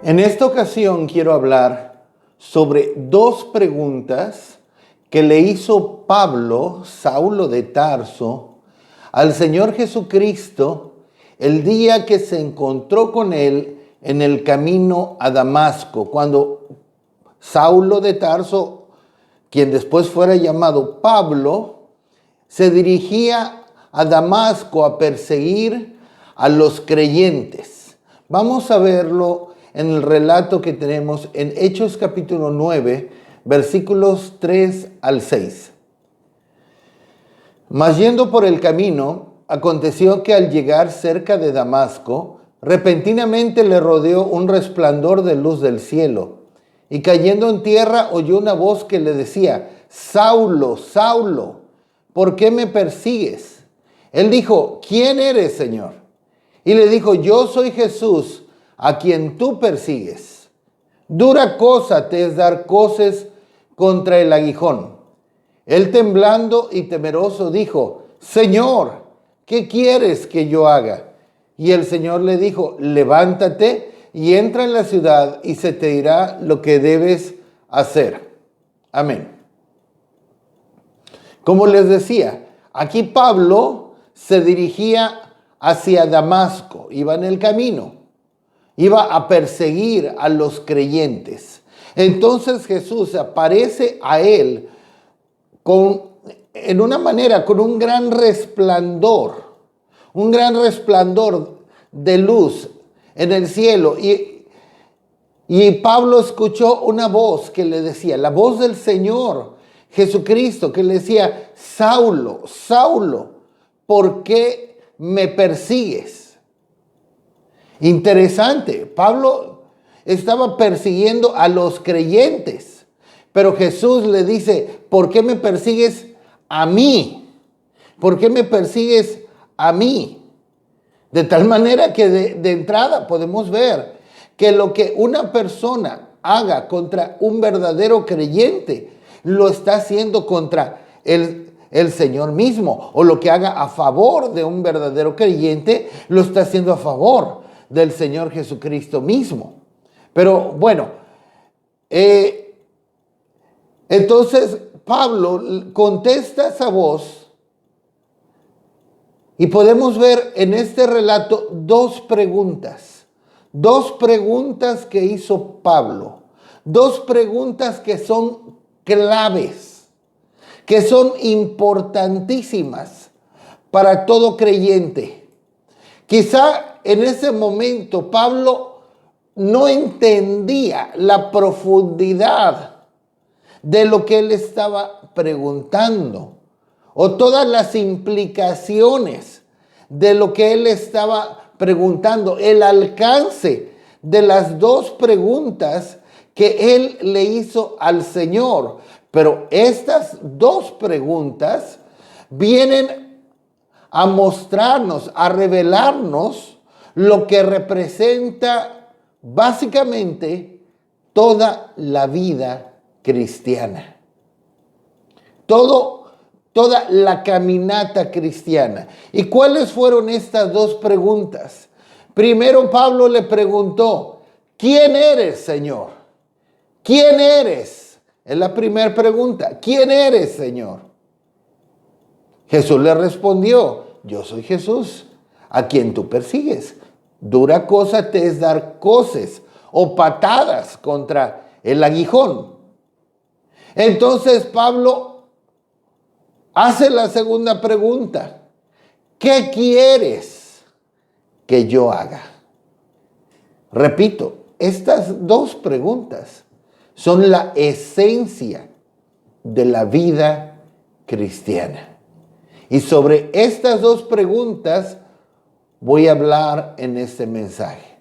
En esta ocasión quiero hablar sobre dos preguntas que le hizo Pablo, Saulo de Tarso, al Señor Jesucristo el día que se encontró con él en el camino a Damasco, cuando Saulo de Tarso, quien después fuera llamado Pablo, se dirigía a Damasco a perseguir a los creyentes. Vamos a verlo en el relato que tenemos en Hechos capítulo 9, versículos 3 al 6. Mas yendo por el camino, aconteció que al llegar cerca de Damasco, repentinamente le rodeó un resplandor de luz del cielo, y cayendo en tierra oyó una voz que le decía: Saulo, Saulo, ¿por qué me persigues? Él dijo: ¿quién eres, Señor? Y le dijo: yo soy Jesús, a quien tú persigues. Dura cosa te es dar coces contra el aguijón. Él, temblando y temeroso, dijo: Señor, ¿qué quieres que yo haga? Y el Señor le dijo: levántate y entra en la ciudad, y se te dirá lo que debes hacer. Amén. Como les decía, aquí Pablo se dirigía hacia Damasco, iba en el camino, iba a perseguir a los creyentes. Entonces Jesús aparece a él en una manera, con un gran resplandor de luz en el cielo. Y Pablo escuchó una voz que le decía, la voz del Señor Jesucristo, que le decía: Saulo, Saulo, ¿por qué me persigues? Interesante, Pablo estaba persiguiendo a los creyentes, pero Jesús le dice: ¿por qué me persigues a mí? ¿Por qué me persigues a mí? De tal manera que de entrada podemos ver que lo que una persona haga contra un verdadero creyente, lo está haciendo contra el Señor mismo, o lo que haga a favor de un verdadero creyente, lo está haciendo a favor del Señor Jesucristo mismo. Pero bueno, entonces Pablo contesta esa voz, y podemos ver en este relato dos preguntas que hizo Pablo, dos preguntas que son claves, que son importantísimas para todo creyente. Quizá en ese momento Pablo no entendía la profundidad de lo que él estaba preguntando, o todas las implicaciones de lo que él estaba preguntando, el alcance de las dos preguntas que él le hizo al Señor. Pero estas dos preguntas vienen a mostrarnos, a revelarnos lo que representa básicamente toda la vida cristiana. Toda la caminata cristiana. ¿Y cuáles fueron estas dos preguntas? Primero, Pablo le preguntó: ¿quién eres, Señor? ¿Quién eres? Es la primera pregunta. ¿Quién eres, Señor? Jesús le respondió: yo soy Jesús, a quien tú persigues. Dura cosa te es dar coces o patadas contra el aguijón. Entonces Pablo hace la segunda pregunta: ¿qué quieres que yo haga? Repito, estas dos preguntas son la esencia de la vida cristiana. Y sobre estas dos preguntas voy a hablar en este mensaje.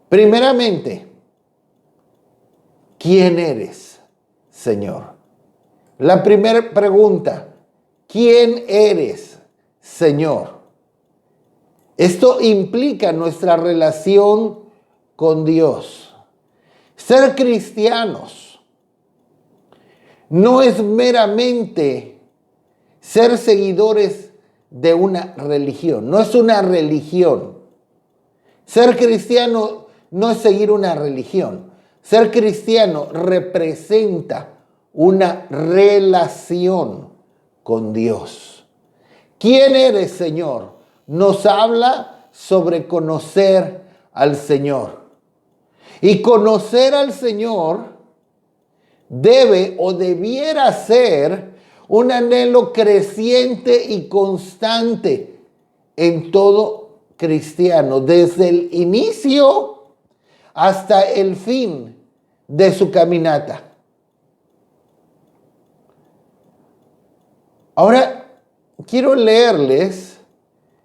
Primeramente, ¿quién eres, Señor? La primera pregunta: ¿quién eres, Señor? Esto implica nuestra relación con Dios. Ser cristianos no es meramente ser seguidores de una religión, no es una religión. Ser cristiano no es seguir una religión. Ser cristiano representa una relación con Dios. ¿Quién eres, Señor? Nos habla sobre conocer al Señor. Y conocer al Señor debe o debiera ser un anhelo creciente y constante en todo cristiano, desde el inicio hasta el fin de su caminata. Ahora quiero leerles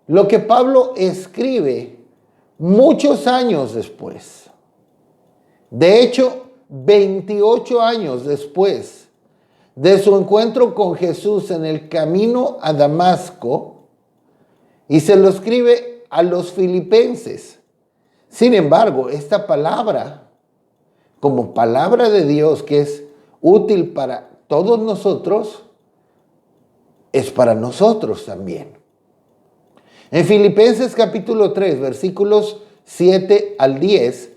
lo que Pablo escribe muchos años después. De hecho, 28 años después de su encuentro con Jesús en el camino a Damasco, y se lo escribe a los filipenses. Sin embargo, esta palabra, como palabra de Dios que es útil para todos nosotros, es para nosotros también. En Filipenses capítulo 3, versículos 7 al 10,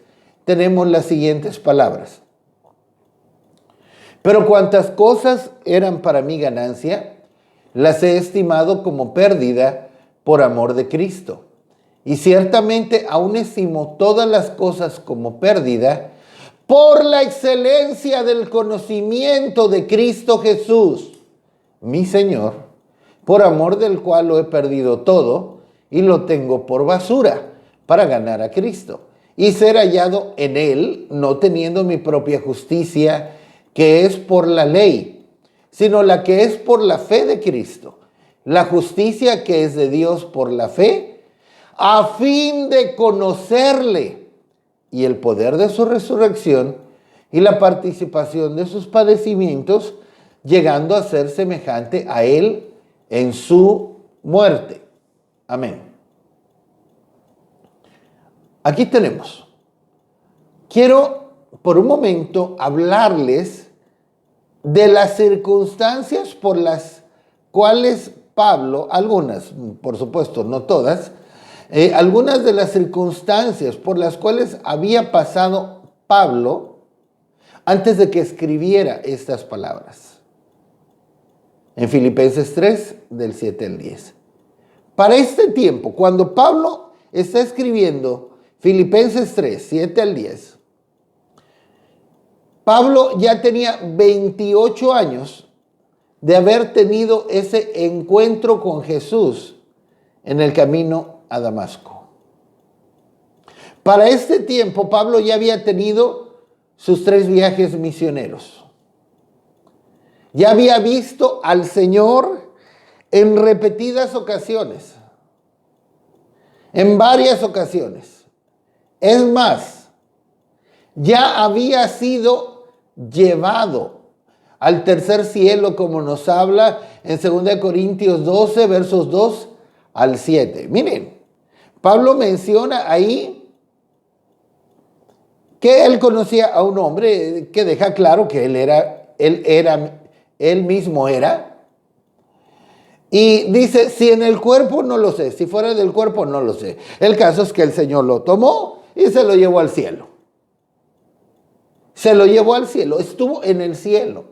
tenemos las siguientes palabras. Pero cuantas cosas eran para mi ganancia, las he estimado como pérdida por amor de Cristo. Y ciertamente aún estimo todas las cosas como pérdida por la excelencia del conocimiento de Cristo Jesús, mi Señor, por amor del cual lo he perdido todo y lo tengo por basura para ganar a Cristo y ser hallado en Él, no teniendo mi propia justicia, que es por la ley, sino la que es por la fe de Cristo, la justicia que es de Dios por la fe, a fin de conocerle y el poder de su resurrección y la participación de sus padecimientos, llegando a ser semejante a Él en su muerte. Amén. Aquí tenemos. Quiero por un momento hablarles de las circunstancias por las cuales Pablo, algunas, por supuesto, no todas, algunas de las circunstancias por las cuales había pasado Pablo antes de que escribiera estas palabras. En Filipenses 3, del 7 al 10. Para este tiempo, cuando Pablo está escribiendo Filipenses 3, 7 al 10, Pablo ya tenía 28 años de haber tenido ese encuentro con Jesús en el camino a Damasco. Para este tiempo, Pablo ya había tenido sus 3 viajes misioneros. Ya había visto al Señor en repetidas ocasiones, en varias ocasiones. Es más, ya había sido llevado al tercer cielo, como nos habla en 2 Corintios 12, versos 2 al 7. Miren, Pablo menciona ahí que él conocía a un hombre que deja claro que él mismo era. Y dice, si en el cuerpo no lo sé, si fuera del cuerpo no lo sé. El caso es que el Señor lo tomó y se lo llevó al cielo. Se lo llevó al cielo, estuvo en el cielo.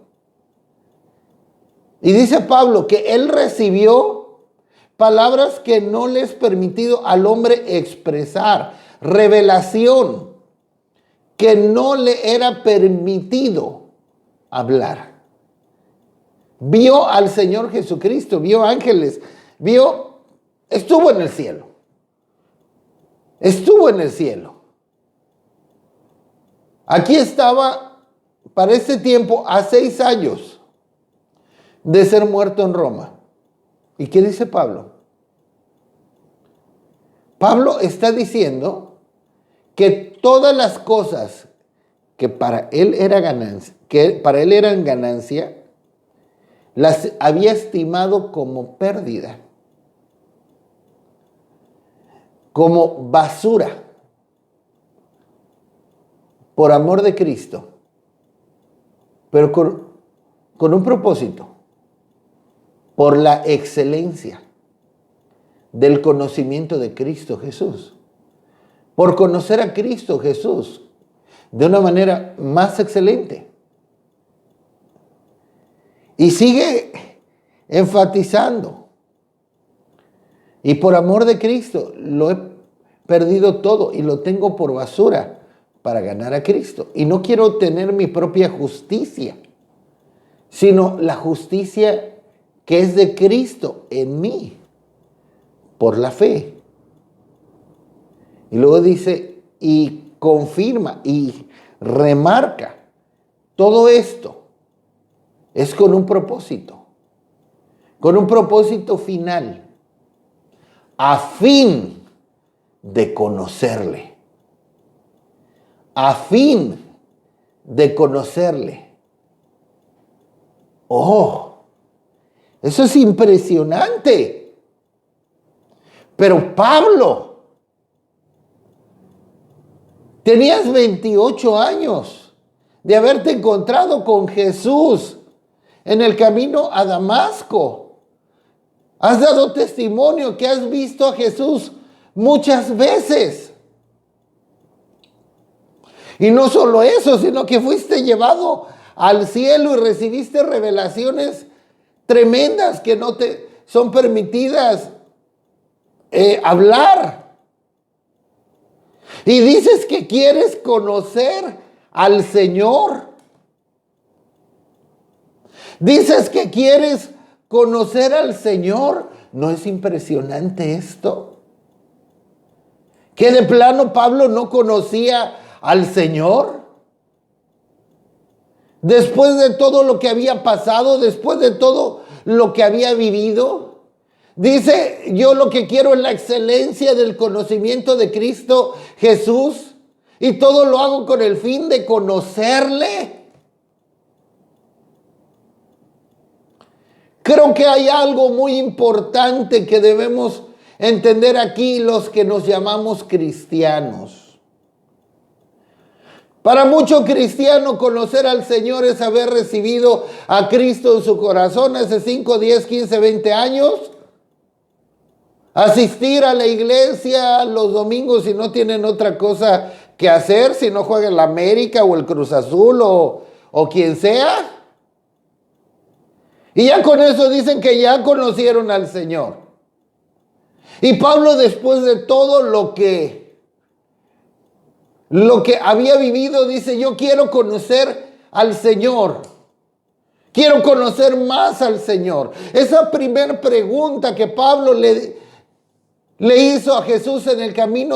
Y dice Pablo que él recibió palabras que no le es permitido al hombre expresar, revelación que no le era permitido hablar. Vio al Señor Jesucristo, vio ángeles, estuvo en el cielo. Estuvo en el cielo. Aquí estaba para ese tiempo a 6 años de ser muerto en Roma. ¿Y qué dice Pablo? Pablo está diciendo que todas las cosas que para él eran ganancia, las había estimado como pérdida, como basura, por amor de Cristo, pero con un propósito, por la excelencia del conocimiento de Cristo Jesús, por conocer a Cristo Jesús de una manera más excelente. Y sigue enfatizando. Y por amor de Cristo lo he perdido todo y lo tengo por basura para ganar a Cristo. Y no quiero tener mi propia justicia, sino la justicia que es de Cristo en mí, por la fe. Y luego dice, y confirma y remarca, todo esto es con un propósito final, a fin de conocerle, a fin de conocerle. Oh, eso es impresionante. Pero Pablo, tenías 28 años de haberte encontrado con Jesús en el camino a Damasco. Has dado testimonio que has visto a Jesús muchas veces. Y no solo eso, sino que fuiste llevado al cielo y recibiste revelaciones tremendas que no te son permitidas hablar. Y dices que quieres conocer al Señor. Dices que quieres conocer al Señor. ¿No es impresionante esto? Que de plano Pablo no conocía al Señor. Después de todo lo que había pasado, después de todo lo que había vivido, dice, yo lo que quiero es la excelencia del conocimiento de Cristo Jesús, y todo lo hago con el fin de conocerle. Creo que hay algo muy importante que debemos entender aquí los que nos llamamos cristianos. Para muchos cristianos, conocer al Señor es haber recibido a Cristo en su corazón hace 5, 10, 15, 20 años. Asistir a la iglesia los domingos si no tienen otra cosa que hacer, si no juegan la América o el Cruz Azul o quien sea. Y ya con eso dicen que ya conocieron al Señor. Y Pablo, después de todo lo que había vivido, dice, yo quiero conocer al Señor. Quiero conocer más al Señor. Esa primera pregunta que Pablo le hizo a Jesús en el camino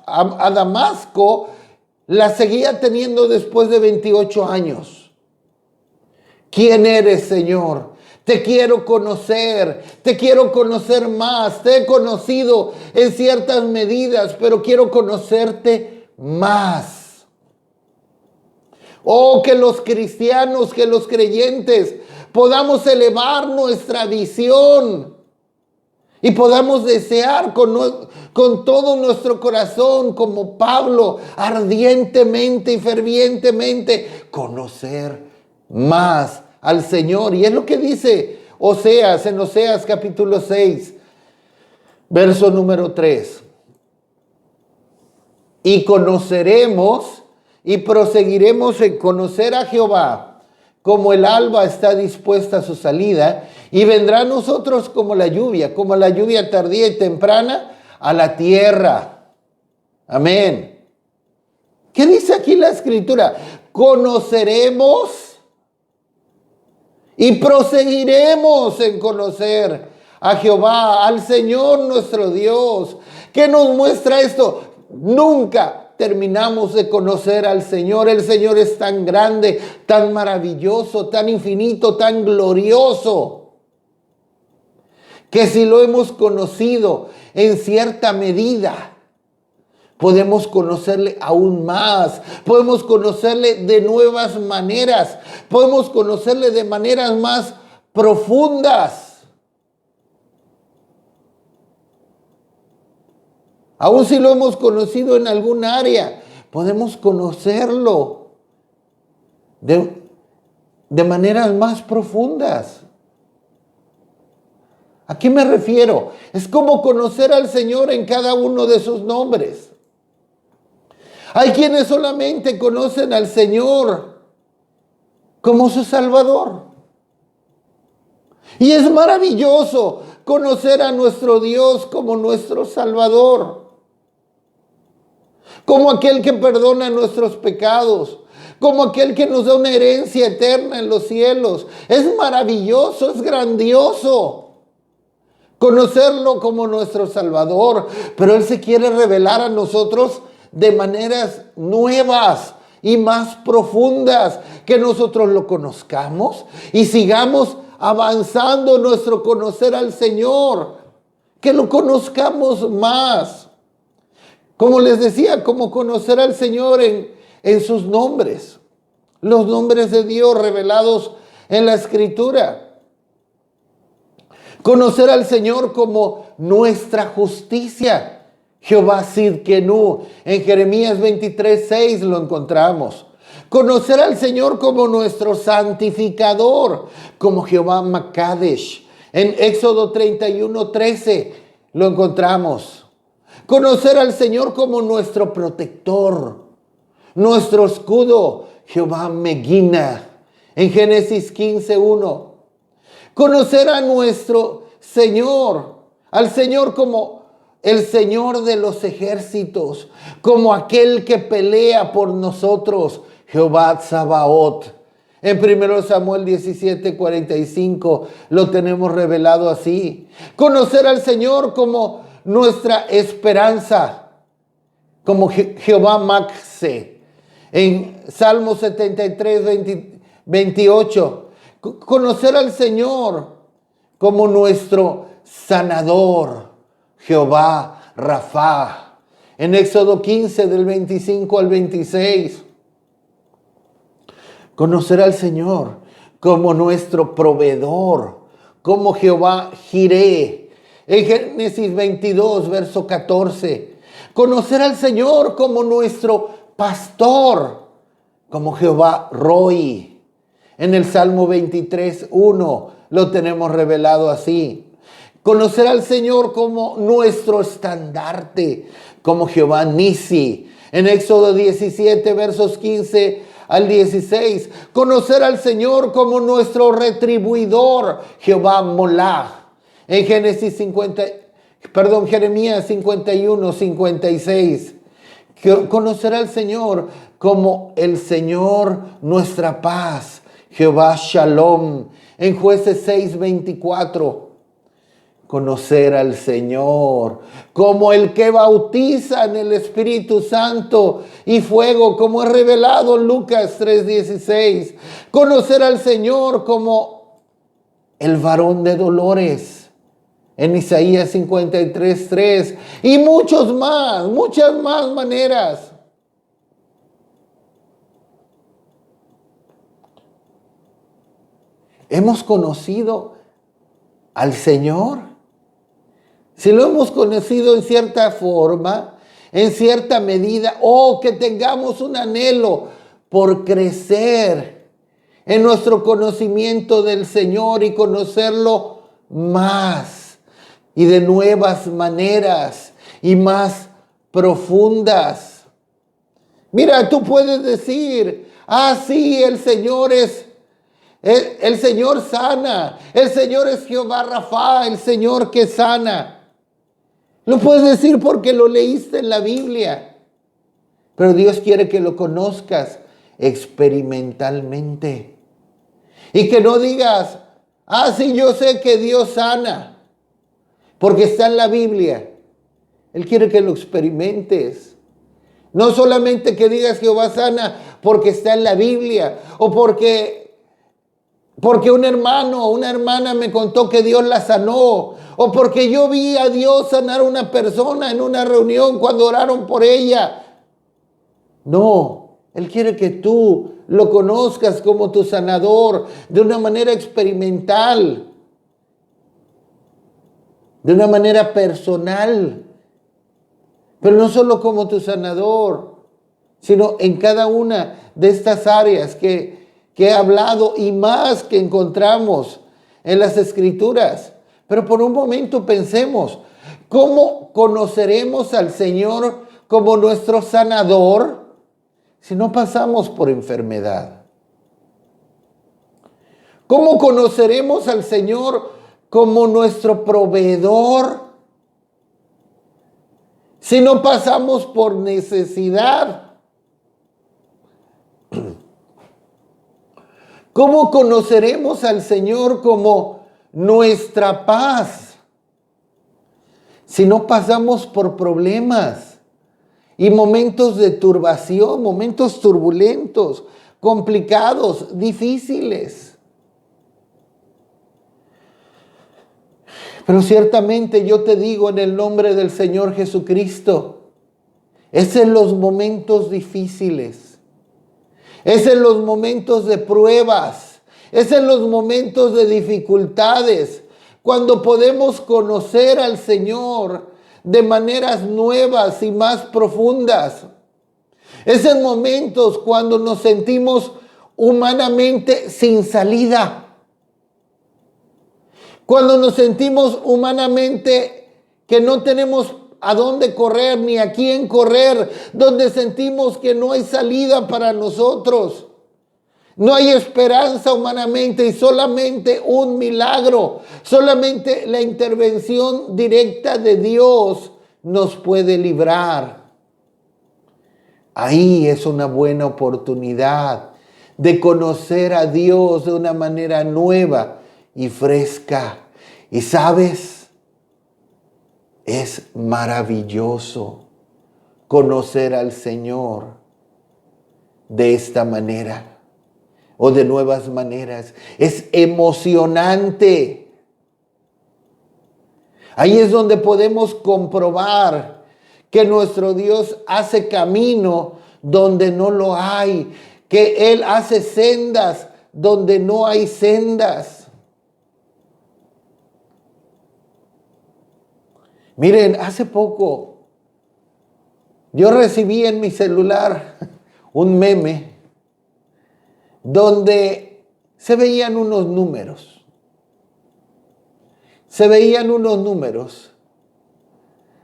a Damasco, la seguía teniendo después de 28 años. ¿Quién eres, Señor? Te quiero conocer más. Te he conocido en ciertas medidas, pero quiero conocerte más. Oh, que los cristianos, que los creyentes podamos elevar nuestra visión y podamos desear con todo nuestro corazón, como Pablo, ardientemente y fervientemente, conocer más al Señor. Y es lo que dice Oseas, en Oseas capítulo 6, verso número 3. Y conoceremos y proseguiremos en conocer a Jehová, como el alba está dispuesta a su salida, y vendrá a nosotros como la lluvia tardía y temprana a la tierra. Amén. ¿Qué dice aquí la Escritura? Conoceremos y proseguiremos en conocer a Jehová, al Señor nuestro Dios. ¿Qué nos muestra esto? Nunca terminamos de conocer al Señor. El Señor es tan grande, tan maravilloso, tan infinito, tan glorioso, que si lo hemos conocido en cierta medida, podemos conocerle aún más, podemos conocerle de nuevas maneras, podemos conocerle de maneras más profundas. Aún si lo hemos conocido en algún área, podemos conocerlo de maneras más profundas. ¿A qué me refiero? Es como conocer al Señor en cada uno de sus nombres. Hay quienes solamente conocen al Señor como su Salvador. Y es maravilloso conocer a nuestro Dios como nuestro Salvador, como aquel que perdona nuestros pecados, como aquel que nos da una herencia eterna en los cielos. Es maravilloso, es grandioso conocerlo como nuestro Salvador, pero Él se quiere revelar a nosotros de maneras nuevas y más profundas, que nosotros lo conozcamos y sigamos avanzando en nuestro conocer al Señor, que lo conozcamos más. Como les decía, como conocer al Señor en sus nombres, los nombres de Dios revelados en la Escritura. Conocer al Señor como nuestra justicia. Jehová Sidkenu. En Jeremías 23:6 lo encontramos. Conocer al Señor como nuestro santificador, como Jehová Makadesh. En Éxodo 31:13 lo encontramos. Conocer al Señor como nuestro protector, nuestro escudo, Jehová Megina. En Génesis 15:1. Conocer a nuestro Señor, al Señor como el Señor de los ejércitos, como aquel que pelea por nosotros, Jehová Tsabaot. En 1 Samuel 17:45 lo tenemos revelado así. Conocer al Señor como nuestra esperanza, como Jehová Macse. En Salmo 73:28. Conocer al Señor como nuestro sanador, Jehová Rafa. En Éxodo 15 del 25 al 26. Conocer al Señor como nuestro proveedor, como Jehová Jireh. En Génesis 22, verso 14. Conocer al Señor como nuestro pastor, como Jehová Roi. En el Salmo 23:1 lo tenemos revelado así. Conocer al Señor como nuestro estandarte, como Jehová Nisi. En Éxodo 17, versos 15 al 16. Conocer al Señor como nuestro retribuidor, Jehová Molá. En Jeremías 51:56. Conocer al Señor como el Señor nuestra paz, Jehová Shalom. En Jueces 6:24. Conocer al Señor como el que bautiza en el Espíritu Santo y fuego, como es revelado en Lucas 3:16. Conocer al Señor como el varón de dolores en Isaías 53:3. Y muchas más maneras. ¿Hemos conocido al Señor? Si lo hemos conocido en cierta forma, en cierta medida, o que tengamos un anhelo por crecer en nuestro conocimiento del Señor y conocerlo más y de nuevas maneras y más profundas. Mira, tú puedes decir, sí, el Señor sana, el Señor es Jehová Rafa, el Señor que sana. Lo puedes decir porque lo leíste en la Biblia. Pero Dios quiere que lo conozcas experimentalmente. Y que no digas, sí, yo sé que Dios sana, porque está en la Biblia. Él quiere que lo experimentes. No solamente que digas Jehová sana porque está en la Biblia, o porque un hermano o una hermana me contó que Dios la sanó, o porque yo vi a Dios sanar a una persona en una reunión cuando oraron por ella. No, Él quiere que tú lo conozcas como tu sanador de una manera experimental, de una manera personal, pero no solo como tu sanador, sino en cada una de estas áreas que he hablado y más que encontramos en las Escrituras. Pero por un momento pensemos, ¿cómo conoceremos al Señor como nuestro sanador si no pasamos por enfermedad? ¿Cómo conoceremos al Señor como nuestro proveedor si no pasamos por necesidad? ¿Cómo conoceremos al Señor como nuestra paz si no pasamos por problemas y momentos de turbación, momentos turbulentos, complicados, difíciles? Pero ciertamente yo te digo en el nombre del Señor Jesucristo, es en los momentos difíciles, es en los momentos de pruebas, es en los momentos de dificultades, cuando podemos conocer al Señor de maneras nuevas y más profundas. Es en momentos cuando nos sentimos humanamente sin salida. Cuando nos sentimos humanamente que no tenemos a dónde correr ni a quién correr, donde sentimos que no hay salida para nosotros. No hay esperanza humanamente y solamente un milagro, solamente la intervención directa de Dios nos puede librar. Ahí es una buena oportunidad de conocer a Dios de una manera nueva y fresca. Y sabes, es maravilloso conocer al Señor de esta manera o de nuevas maneras. Es emocionante. Ahí es donde podemos comprobar que nuestro Dios hace camino donde no lo hay, que Él hace sendas donde no hay sendas. Miren, hace poco yo recibí en mi celular un meme donde se veían unos números. Se veían unos números.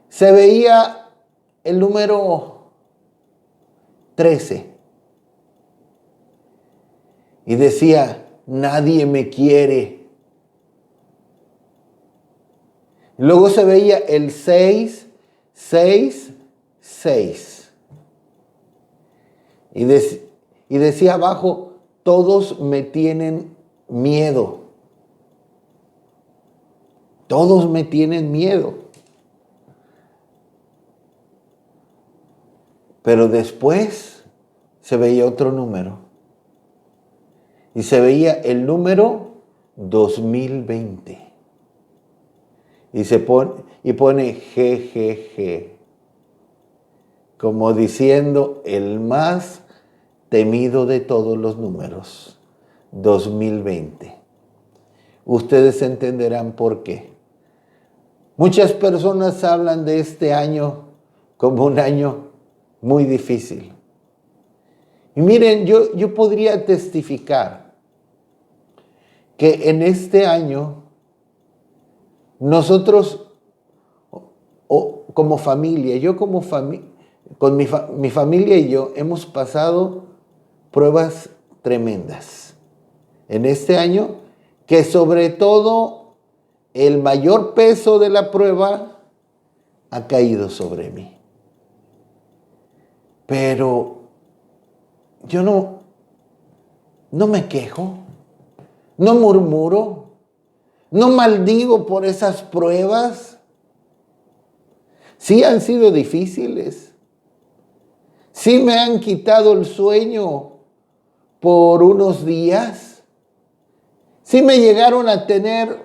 Se veía el número 13. Y decía, nadie me quiere. Luego se veía el 6, 6, 6. Y decía abajo, todos me tienen miedo. Todos me tienen miedo. Pero después se veía otro número. Y se veía el número 2020. Y pone GGG, como diciendo el más temido de todos los números, 2020. Ustedes entenderán por qué. Muchas personas hablan de este año como un año muy difícil. Y miren, yo podría testificar que en este año nosotros, como familia, con mi familia y yo, hemos pasado pruebas tremendas en este año, que sobre todo el mayor peso de la prueba ha caído sobre mí. Pero yo no me quejo, no murmuro, no maldigo por esas pruebas. Sí han sido difíciles. Sí me han quitado el sueño por unos días. Sí me llegaron a tener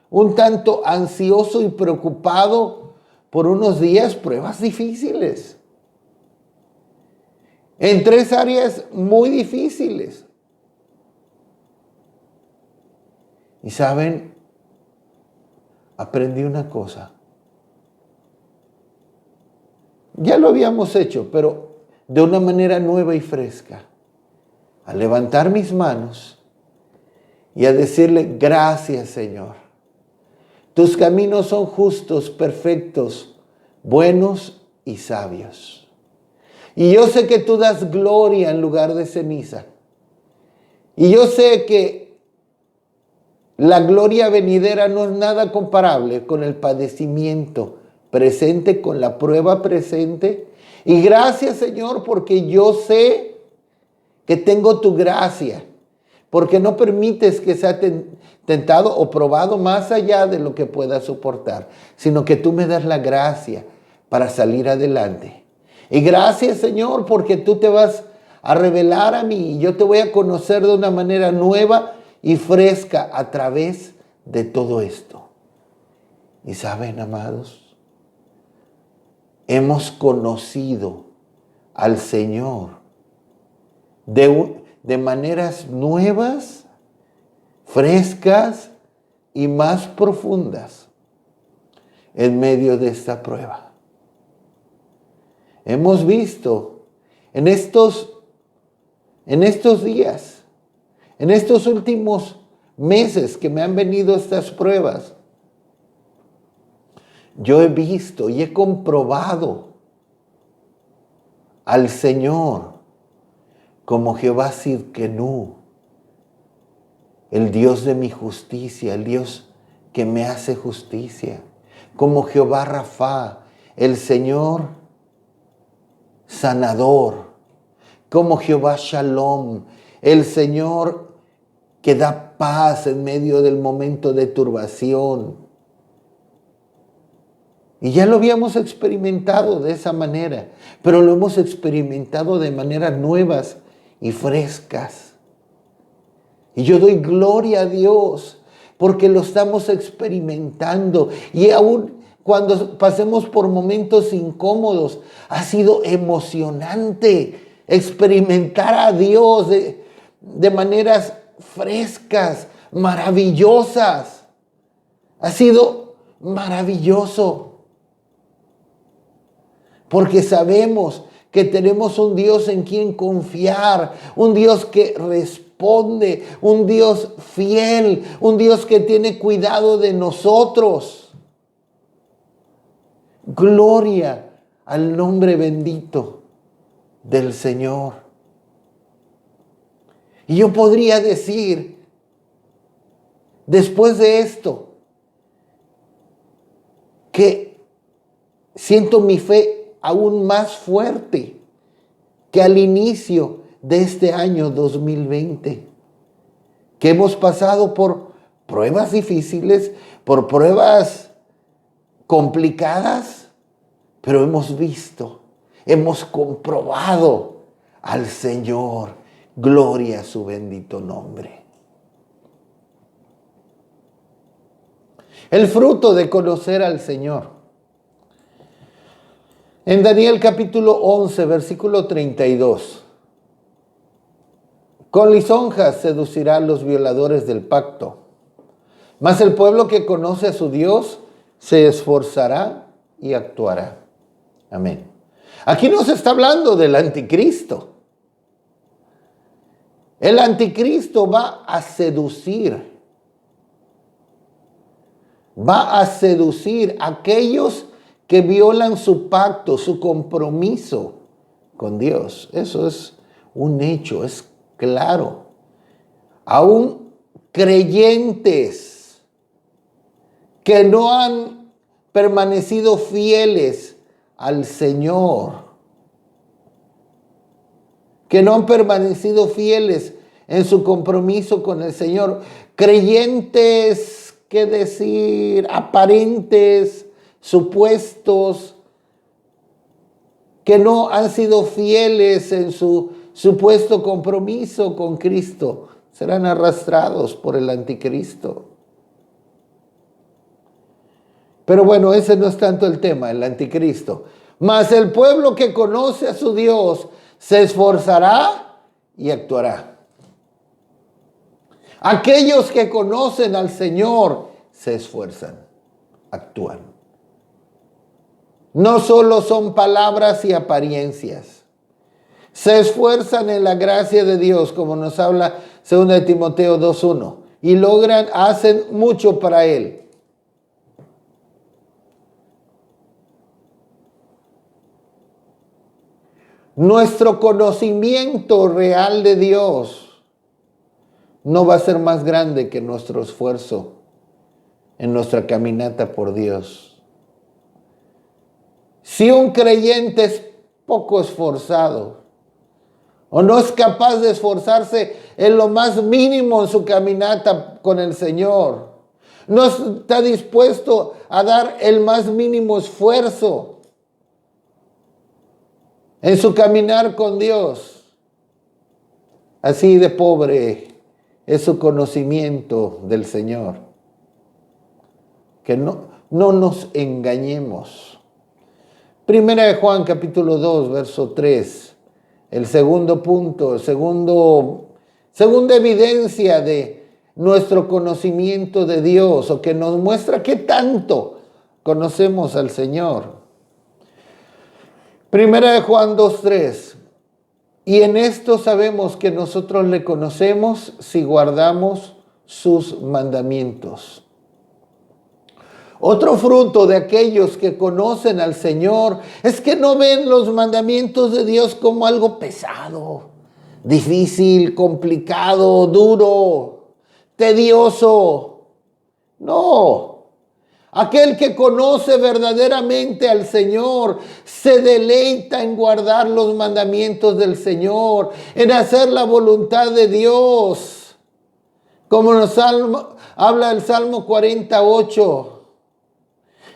un tanto ansioso y preocupado por unos días, pruebas difíciles. En 3 áreas muy difíciles. Y saben, aprendí una cosa. Ya lo habíamos hecho, pero de una manera nueva y fresca. A levantar mis manos y a decirle, gracias, Señor. Tus caminos son justos, perfectos, buenos y sabios. Y yo sé que tú das gloria en lugar de ceniza. Y yo sé que la gloria venidera no es nada comparable con el padecimiento presente, con la prueba presente. Y gracias, Señor, porque yo sé que tengo tu gracia, porque no permites que sea tentado o probado más allá de lo que pueda soportar, sino que tú me das la gracia para salir adelante. Y gracias, Señor, porque tú te vas a revelar a mí y yo te voy a conocer de una manera nueva y fresca a través de todo esto. Y saben, amados, hemos conocido al Señor de maneras nuevas, frescas y más profundas en medio de esta prueba. Hemos visto en estos días, en estos últimos meses que me han venido estas pruebas, yo he visto y he comprobado al Señor como Jehová Sidkenu, el Dios de mi justicia, el Dios que me hace justicia, como Jehová Rafa, el Señor sanador, como Jehová Shalom, el Señor que da paz en medio del momento de turbación. Y ya lo habíamos experimentado de esa manera, pero lo hemos experimentado de maneras nuevas y frescas. Y yo doy gloria a Dios porque lo estamos experimentando. Y aún cuando pasemos por momentos incómodos, ha sido emocionante experimentar a Dios de maneras frescas, maravillosas. Ha sido maravilloso. Porque sabemos que tenemos un Dios en quien confiar, un Dios que responde, un Dios fiel, un Dios que tiene cuidado de nosotros. Gloria al nombre bendito del Señor. Y yo podría decir, después de esto, que siento mi fe aún más fuerte que al inicio de este año 2020, que hemos pasado por pruebas difíciles, por pruebas complicadas, pero hemos visto, hemos comprobado al Señor. Gloria a su bendito nombre. El fruto de conocer al Señor. En Daniel capítulo 11, versículo 32. Con lisonjas seducirá a los violadores del pacto, mas el pueblo que conoce a su Dios se esforzará y actuará. Amén. Aquí no se está hablando del anticristo. El anticristo va a seducir. Va a seducir a aquellos que violan su pacto, su compromiso con Dios. Eso es un hecho, es claro. Aún creyentes que no han permanecido fieles al Señor, que no han permanecido fieles en su compromiso con el Señor, creyentes, qué decir, aparentes, supuestos, que no han sido fieles en su supuesto compromiso con Cristo, serán arrastrados por el anticristo. Pero bueno, ese no es tanto el tema, el anticristo. Mas el pueblo que conoce a su Dios se esforzará y actuará. Aquellos que conocen al Señor se esfuerzan, actúan. No solo son palabras y apariencias. Se esfuerzan en la gracia de Dios, como nos habla 2 Timoteo 2:1, y hacen mucho para Él. nuestro conocimiento real de Dios no va a ser más grande que nuestro esfuerzo en nuestra caminata por Dios. Si un creyente es poco esforzado o no es capaz de esforzarse en lo más mínimo en su caminata con el Señor, no está dispuesto a dar el más mínimo esfuerzo en su caminar con Dios, así de pobre es su conocimiento del Señor. Que no nos engañemos. Primera de Juan capítulo 2, verso 3. El segundo punto, segunda evidencia de nuestro conocimiento de Dios, o que nos muestra qué tanto conocemos al Señor. Primera de Juan 2, 3. Y en esto sabemos que nosotros le conocemos si guardamos sus mandamientos. Otro fruto de aquellos que conocen al Señor es que no ven los mandamientos de Dios como algo pesado, difícil, complicado, duro, tedioso. No. Aquel que conoce verdaderamente al Señor se deleita en guardar los mandamientos del Señor, en hacer la voluntad de Dios. Como habla el Salmo 48.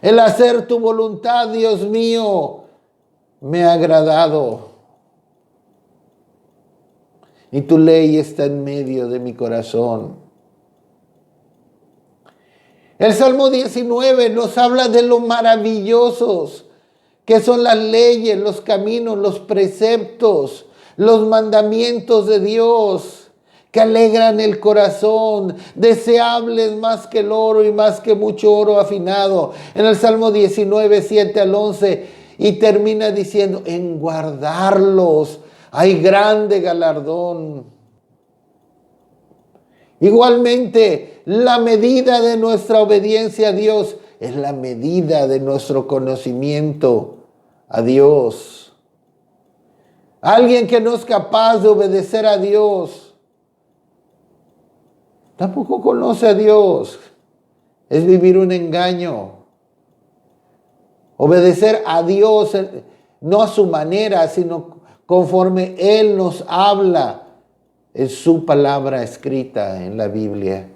El hacer tu voluntad, Dios mío, me ha agradado. Y tu ley está en medio de mi corazón. El Salmo 19 nos habla de lo maravillosos que son las leyes, los caminos, los preceptos, los mandamientos de Dios, que alegran el corazón, deseables más que el oro y más que mucho oro afinado. En el Salmo 19, 7 al 11, y termina diciendo, en guardarlos hay grande galardón. Igualmente, la medida de nuestra obediencia a Dios es la medida de nuestro conocimiento a Dios. Alguien que no es capaz de obedecer a Dios tampoco conoce a Dios. Es vivir un engaño. Obedecer a Dios, no a su manera, sino conforme Él nos habla en su palabra escrita en la Biblia.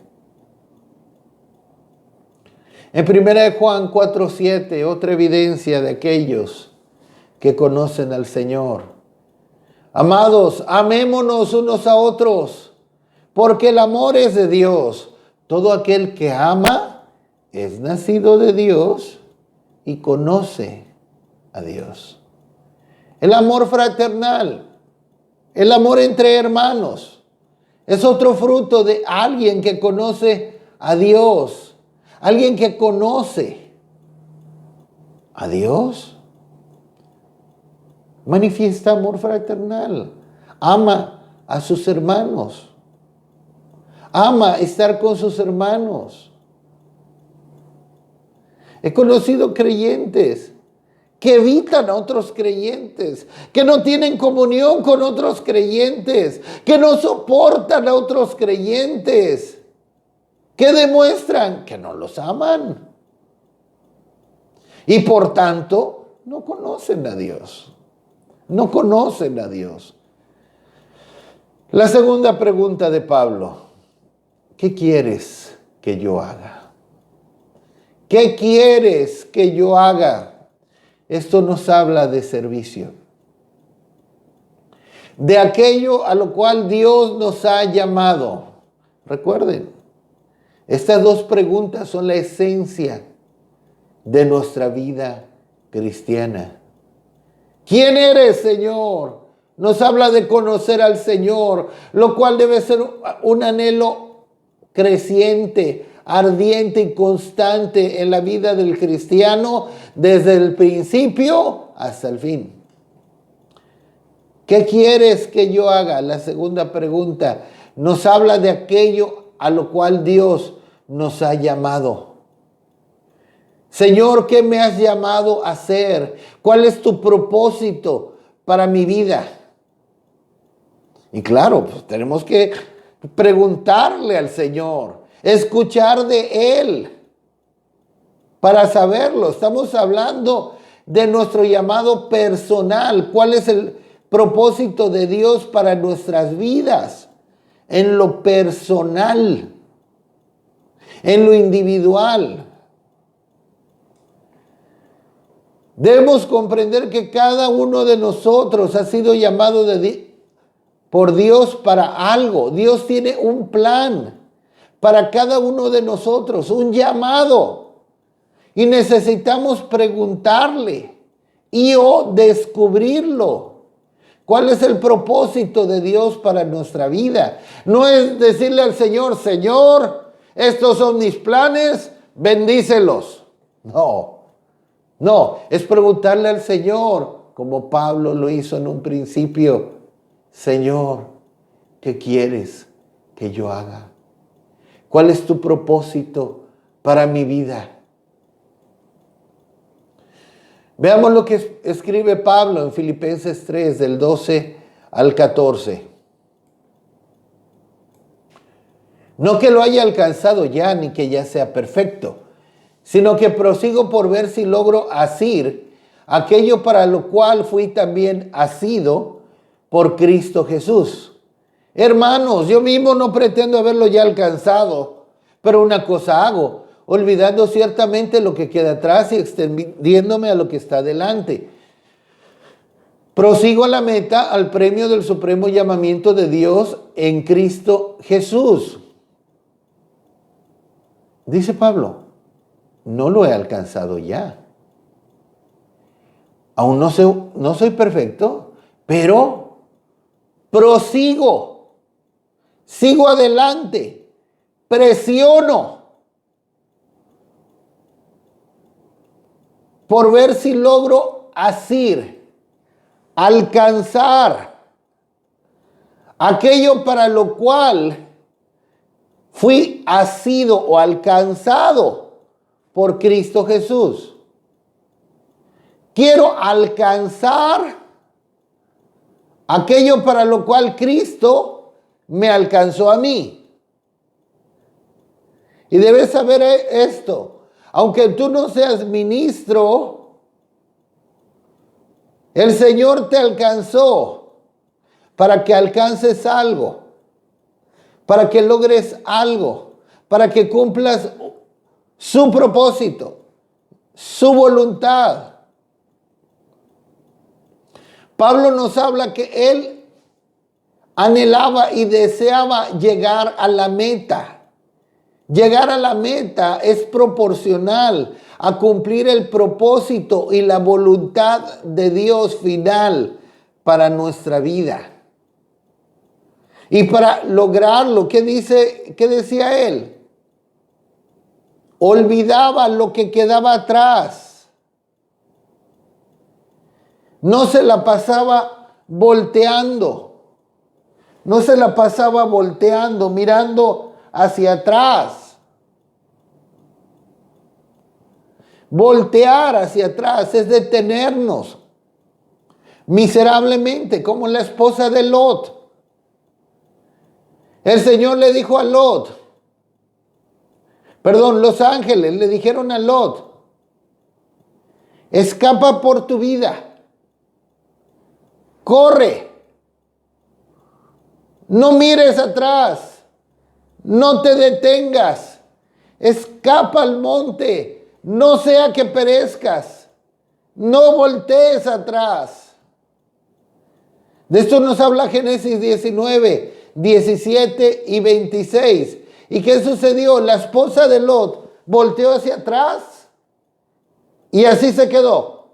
En 1 Juan 4:7, otra evidencia de aquellos que conocen al Señor. Amados, amémonos unos a otros, porque el amor es de Dios. Todo aquel que ama es nacido de Dios y conoce a Dios. El amor fraternal, el amor entre hermanos, es otro fruto de alguien que conoce a Dios. Alguien que conoce a Dios manifiesta amor fraternal, ama a sus hermanos. Ama estar con sus hermanos. He conocido creyentes que evitan a otros creyentes, que no tienen comunión con otros creyentes, que no soportan a otros creyentes, que demuestran que no los aman. Y por tanto, no conocen a Dios. No conocen a Dios. La segunda pregunta de Pablo. ¿Qué quieres que yo haga? ¿Qué quieres que yo haga? Esto nos habla de servicio. De aquello a lo cual Dios nos ha llamado. Recuerden, estas dos preguntas son la esencia de nuestra vida cristiana. ¿Quién eres, Señor? Nos habla de conocer al Señor, lo cual debe ser un anhelo creciente, ardiente y constante en la vida del cristiano desde el principio hasta el fin. ¿Qué quieres que yo haga? La segunda pregunta nos habla de aquello a lo cual Dios nos ha llamado. Señor, ¿qué me has llamado a hacer? ¿Cuál es tu propósito para mi vida? Y claro, pues tenemos que preguntarle al Señor, escuchar de Él para saberlo. Estamos hablando de nuestro llamado personal. ¿Cuál es el propósito de Dios para nuestras vidas? En lo personal, en lo individual. Debemos comprender que cada uno de nosotros ha sido llamado por Dios para algo. Dios tiene un plan para cada uno de nosotros, un llamado. Y necesitamos preguntarle o descubrirlo. ¿Cuál es el propósito de Dios para nuestra vida? No es decirle al Señor, Señor, estos son mis planes, bendícelos. No, es preguntarle al Señor, como Pablo lo hizo en un principio, Señor, ¿qué quieres que yo haga? ¿Cuál es tu propósito para mi vida? Veamos lo que escribe Pablo en Filipenses 3, del 12 al 14. No que lo haya alcanzado ya, ni que ya sea perfecto, sino que prosigo por ver si logro asir aquello para lo cual fui también asido por Cristo Jesús. Hermanos, yo mismo no pretendo haberlo ya alcanzado, pero una cosa hago, olvidando ciertamente lo que queda atrás y extendiéndome a lo que está delante. Prosigo a la meta, al premio del supremo llamamiento de Dios en Cristo Jesús. Dice Pablo, no lo he alcanzado ya. Aún no soy perfecto, pero prosigo, sigo adelante, presiono por ver si logro alcanzar aquello para lo cual fui asido o alcanzado por Cristo Jesús. Quiero alcanzar aquello para lo cual Cristo me alcanzó a mí. Y debes saber esto. Aunque tú no seas ministro, el Señor te alcanzó para que alcances algo, para que logres algo, para que cumplas su propósito, su voluntad. Pablo nos habla que él anhelaba y deseaba llegar a la meta. Llegar a la meta es proporcional a cumplir el propósito y la voluntad de Dios final para nuestra vida. Y para lograrlo, ¿qué decía él? Olvidaba lo que quedaba atrás. No se la pasaba volteando. No se la pasaba volteando, mirando hacia atrás. Voltear hacia atrás es detenernos miserablemente, como la esposa de Lot. El Señor le dijo a Lot, los ángeles le dijeron a Lot, escapa por tu vida, corre, no mires atrás, no te detengas, escapa al monte, no sea que perezcas, no voltees atrás. De esto nos habla Génesis 19, 17 y 26. ¿Y qué sucedió? La esposa de Lot volteó hacia atrás y así se quedó,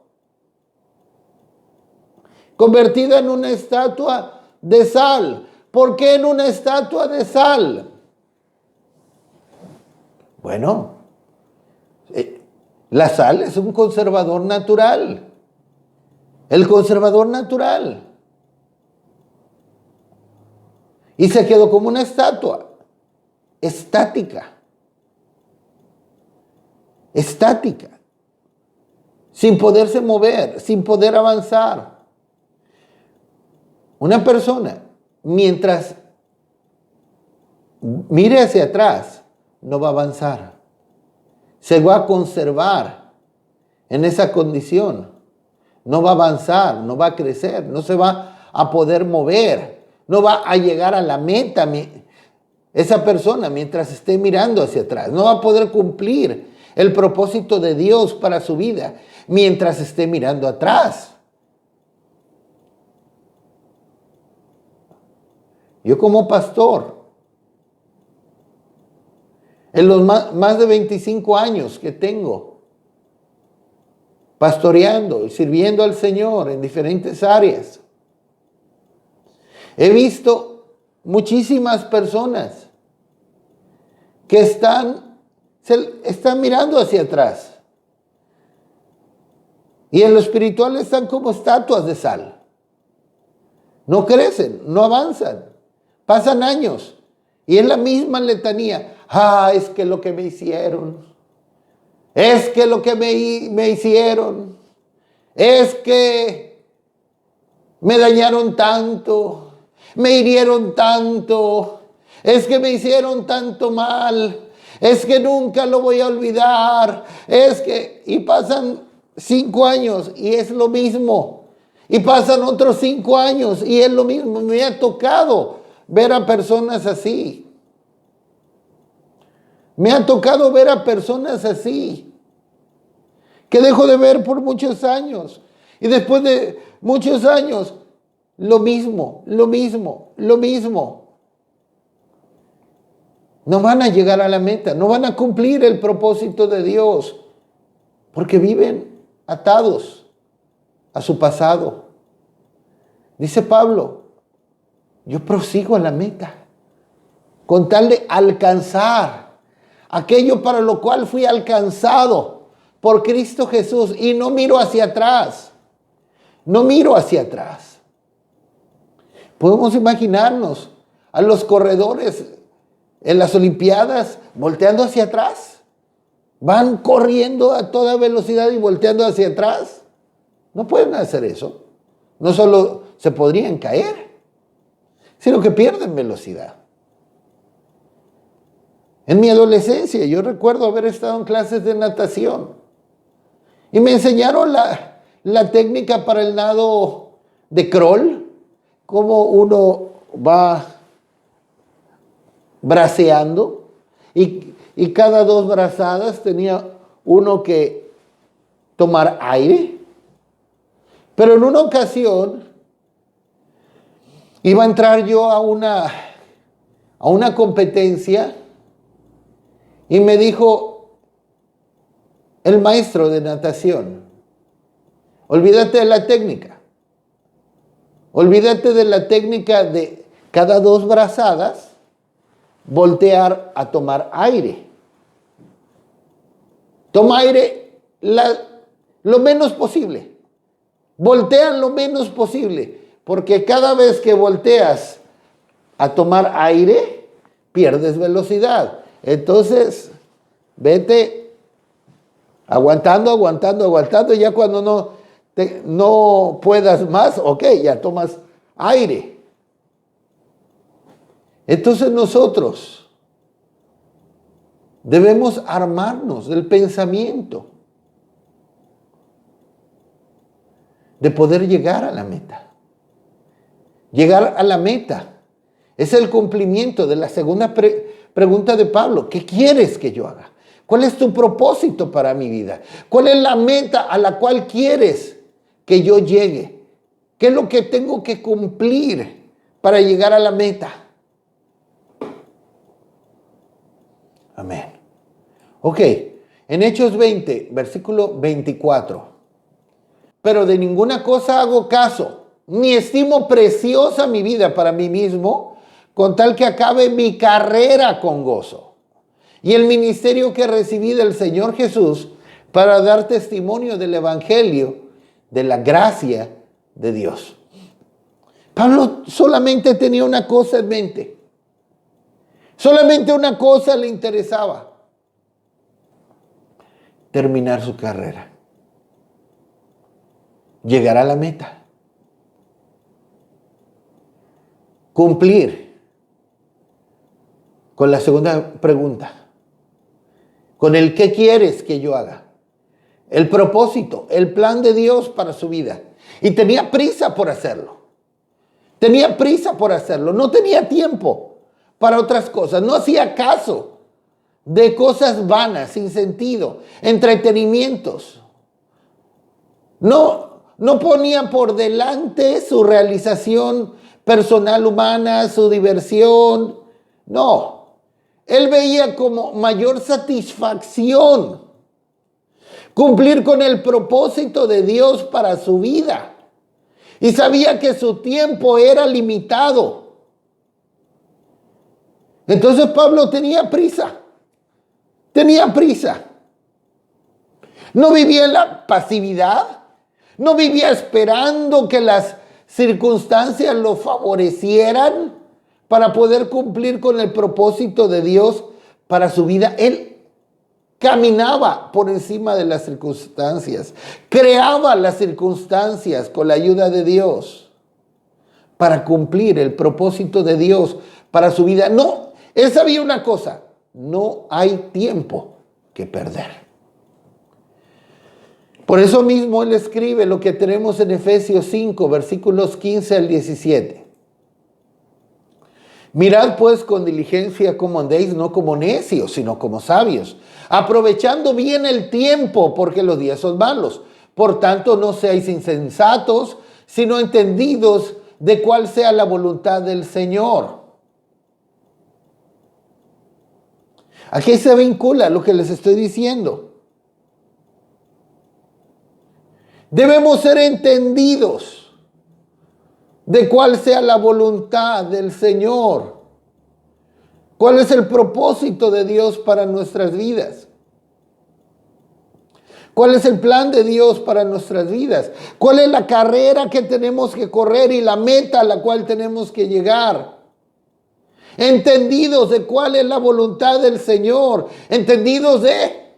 convertida en una estatua de sal. ¿Por qué en una estatua de sal? Bueno, la sal es un conservador natural. El conservador natural. Y se quedó como una estatua. Estática. Sin poderse mover, sin poder avanzar. Una persona, mientras mire hacia atrás, no va a avanzar. Se va a conservar en esa condición. No va a avanzar, no va a crecer, no se va a poder mover, no va a llegar a la meta. Esa persona, mientras esté mirando hacia atrás, no va a poder cumplir el propósito de Dios para su vida mientras esté mirando atrás. Yo como pastor, en los más de 25 años que tengo, pastoreando y sirviendo al Señor en diferentes áreas, he visto muchísimas personas que están mirando hacia atrás. Y en lo espiritual están como estatuas de sal. No crecen, no avanzan. Pasan años. Y es la misma letanía. Es que lo que me hicieron. Es que lo que me hicieron. Es que me dañaron tanto. Me hirieron tanto. Es que me hicieron tanto mal. Es que nunca lo voy a olvidar. Y pasan 5 años y es lo mismo. Y pasan otros 5 años y es lo mismo. Me ha tocado ver a personas así. Me ha tocado ver a personas así. Que dejo de ver por muchos años. Y después de muchos años, lo mismo. No van a llegar a la meta, no van a cumplir el propósito de Dios, porque viven atados a su pasado. Dice Pablo, yo prosigo a la meta, con tal de alcanzar aquello para lo cual fui alcanzado por Cristo Jesús, y no miro hacia atrás, no miro hacia atrás. Podemos imaginarnos a los corredores en las Olimpiadas volteando hacia atrás. Van corriendo a toda velocidad y volteando hacia atrás. No pueden hacer eso. No solo se podrían caer, sino que pierden velocidad. En mi adolescencia yo recuerdo haber estado en clases de natación y me enseñaron la técnica para el nado de crawl, cómo uno va braceando y cada 2 brazadas tenía uno que tomar aire. Pero en una ocasión iba a entrar yo a una competencia y me dijo el maestro de natación, olvídate de la técnica. Olvídate de la técnica de cada 2 brazadas voltear a tomar aire. Toma aire lo menos posible. Voltea lo menos posible. Porque cada vez que volteas a tomar aire, pierdes velocidad. Entonces, vete aguantando. Y ya cuando no puedas más, ok, ya tomas aire. Entonces nosotros debemos armarnos del pensamiento de poder llegar a la meta. Llegar a la meta es el cumplimiento de la segunda pregunta de Pablo. ¿Qué quieres que yo haga? ¿Cuál es tu propósito para mi vida? ¿Cuál es la meta a la cual quieres que yo llegue? ¿Qué es lo que tengo que cumplir para llegar a la meta? Amén. Ok, en Hechos 20, versículo 24. Pero de ninguna cosa hago caso, ni estimo preciosa mi vida para mí mismo, con tal que acabe mi carrera con gozo. Y el ministerio que recibí del Señor Jesús para dar testimonio del Evangelio, de la gracia de Dios. Pablo solamente tenía una cosa en mente. Solamente una cosa le interesaba: terminar su carrera, llegar a la meta. cumplir con la segunda pregunta, con el ¿qué quieres que yo haga? El propósito, el plan de Dios para su vida. Y tenía prisa por hacerlo. Tenía prisa por hacerlo. No tenía tiempo para otras cosas. No hacía caso de cosas vanas, sin sentido, entretenimientos. No ponía por delante su realización personal humana, su diversión. No. Él veía como mayor satisfacción cumplir con el propósito de Dios para su vida. Y sabía que su tiempo era limitado. Entonces Pablo tenía prisa. Tenía prisa. No vivía en la pasividad. No vivía esperando que las circunstancias lo favorecieran para poder cumplir con el propósito de Dios para su vida. Él caminaba por encima de las circunstancias, creaba las circunstancias con la ayuda de Dios para cumplir el propósito de Dios para su vida. No, él sabía una cosa, no hay tiempo que perder. Por eso mismo él escribe lo que tenemos en Efesios 5, versículos 15 al 17. Mirad pues con diligencia cómo andéis, no como necios, sino como sabios, aprovechando bien el tiempo, porque los días son malos. Por tanto, no seáis insensatos, sino entendidos de cuál sea la voluntad del Señor. Aquí se vincula lo que les estoy diciendo. Debemos ser entendidos de cuál sea la voluntad del Señor. ¿Cuál es el propósito de Dios para nuestras vidas? ¿Cuál es el plan de Dios para nuestras vidas? ¿Cuál es la carrera que tenemos que correr y la meta a la cual tenemos que llegar? Entendidos de cuál es la voluntad del Señor. Entendidos de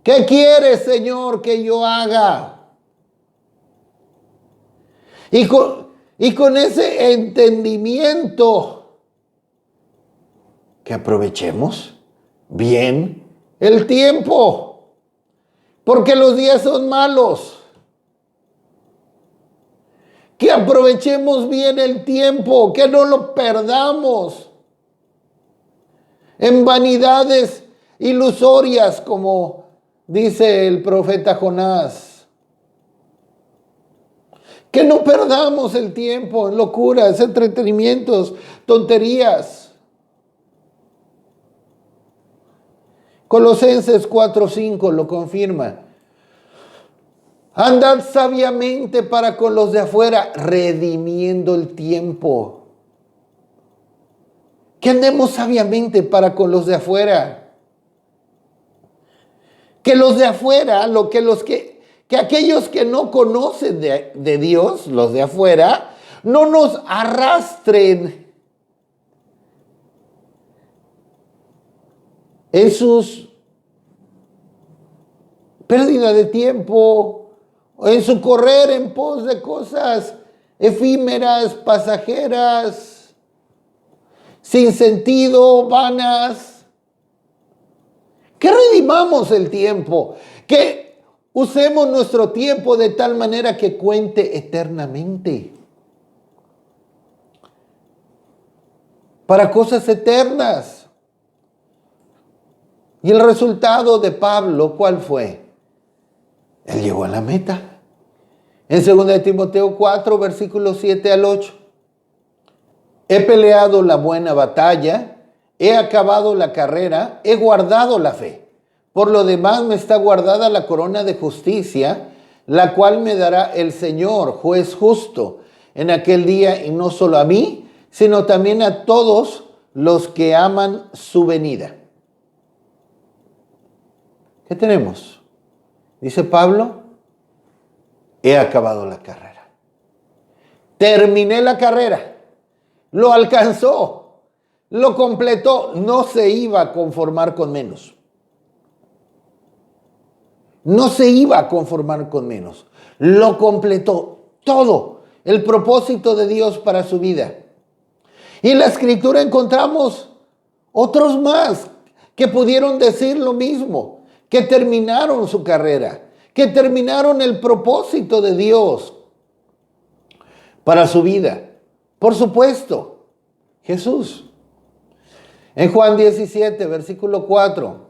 ¿qué quiere, Señor, que yo haga? Y con ese entendimiento, que aprovechemos bien el tiempo, porque los días son malos. Que aprovechemos bien el tiempo, que no lo perdamos en vanidades ilusorias, como dice el profeta Jonás. Que no perdamos el tiempo en locuras, entretenimientos, tonterías. Colosenses 4:5 lo confirma. Andad sabiamente para con los de afuera, redimiendo el tiempo. Que andemos sabiamente para con los de afuera. Que los de afuera, que aquellos que no conocen de Dios, los de afuera, no nos arrastren en sus pérdidas de tiempo, en su correr en pos de cosas efímeras, pasajeras, sin sentido, vanas. Que redimamos el tiempo, que usemos nuestro tiempo de tal manera que cuente eternamente. Para cosas eternas. Y el resultado de Pablo, ¿cuál fue? Él llegó a la meta. En 2 Timoteo 4, versículos 7 al 8. He peleado la buena batalla, he acabado la carrera, he guardado la fe. Por lo demás me está guardada la corona de justicia, la cual me dará el Señor, juez justo, en aquel día, y no solo a mí, sino también a todos los que aman su venida. ¿Qué tenemos? Dice Pablo, he acabado la carrera. Terminé la carrera. Lo alcanzó. Lo completó. No se iba a conformar con menos. No se iba a conformar con menos. Lo completó todo. El propósito de Dios para su vida. Y en la Escritura encontramos otros más que pudieron decir lo mismo, que terminaron su carrera, que terminaron el propósito de Dios para su vida. Por supuesto, Jesús. En Juan 17, versículo 4.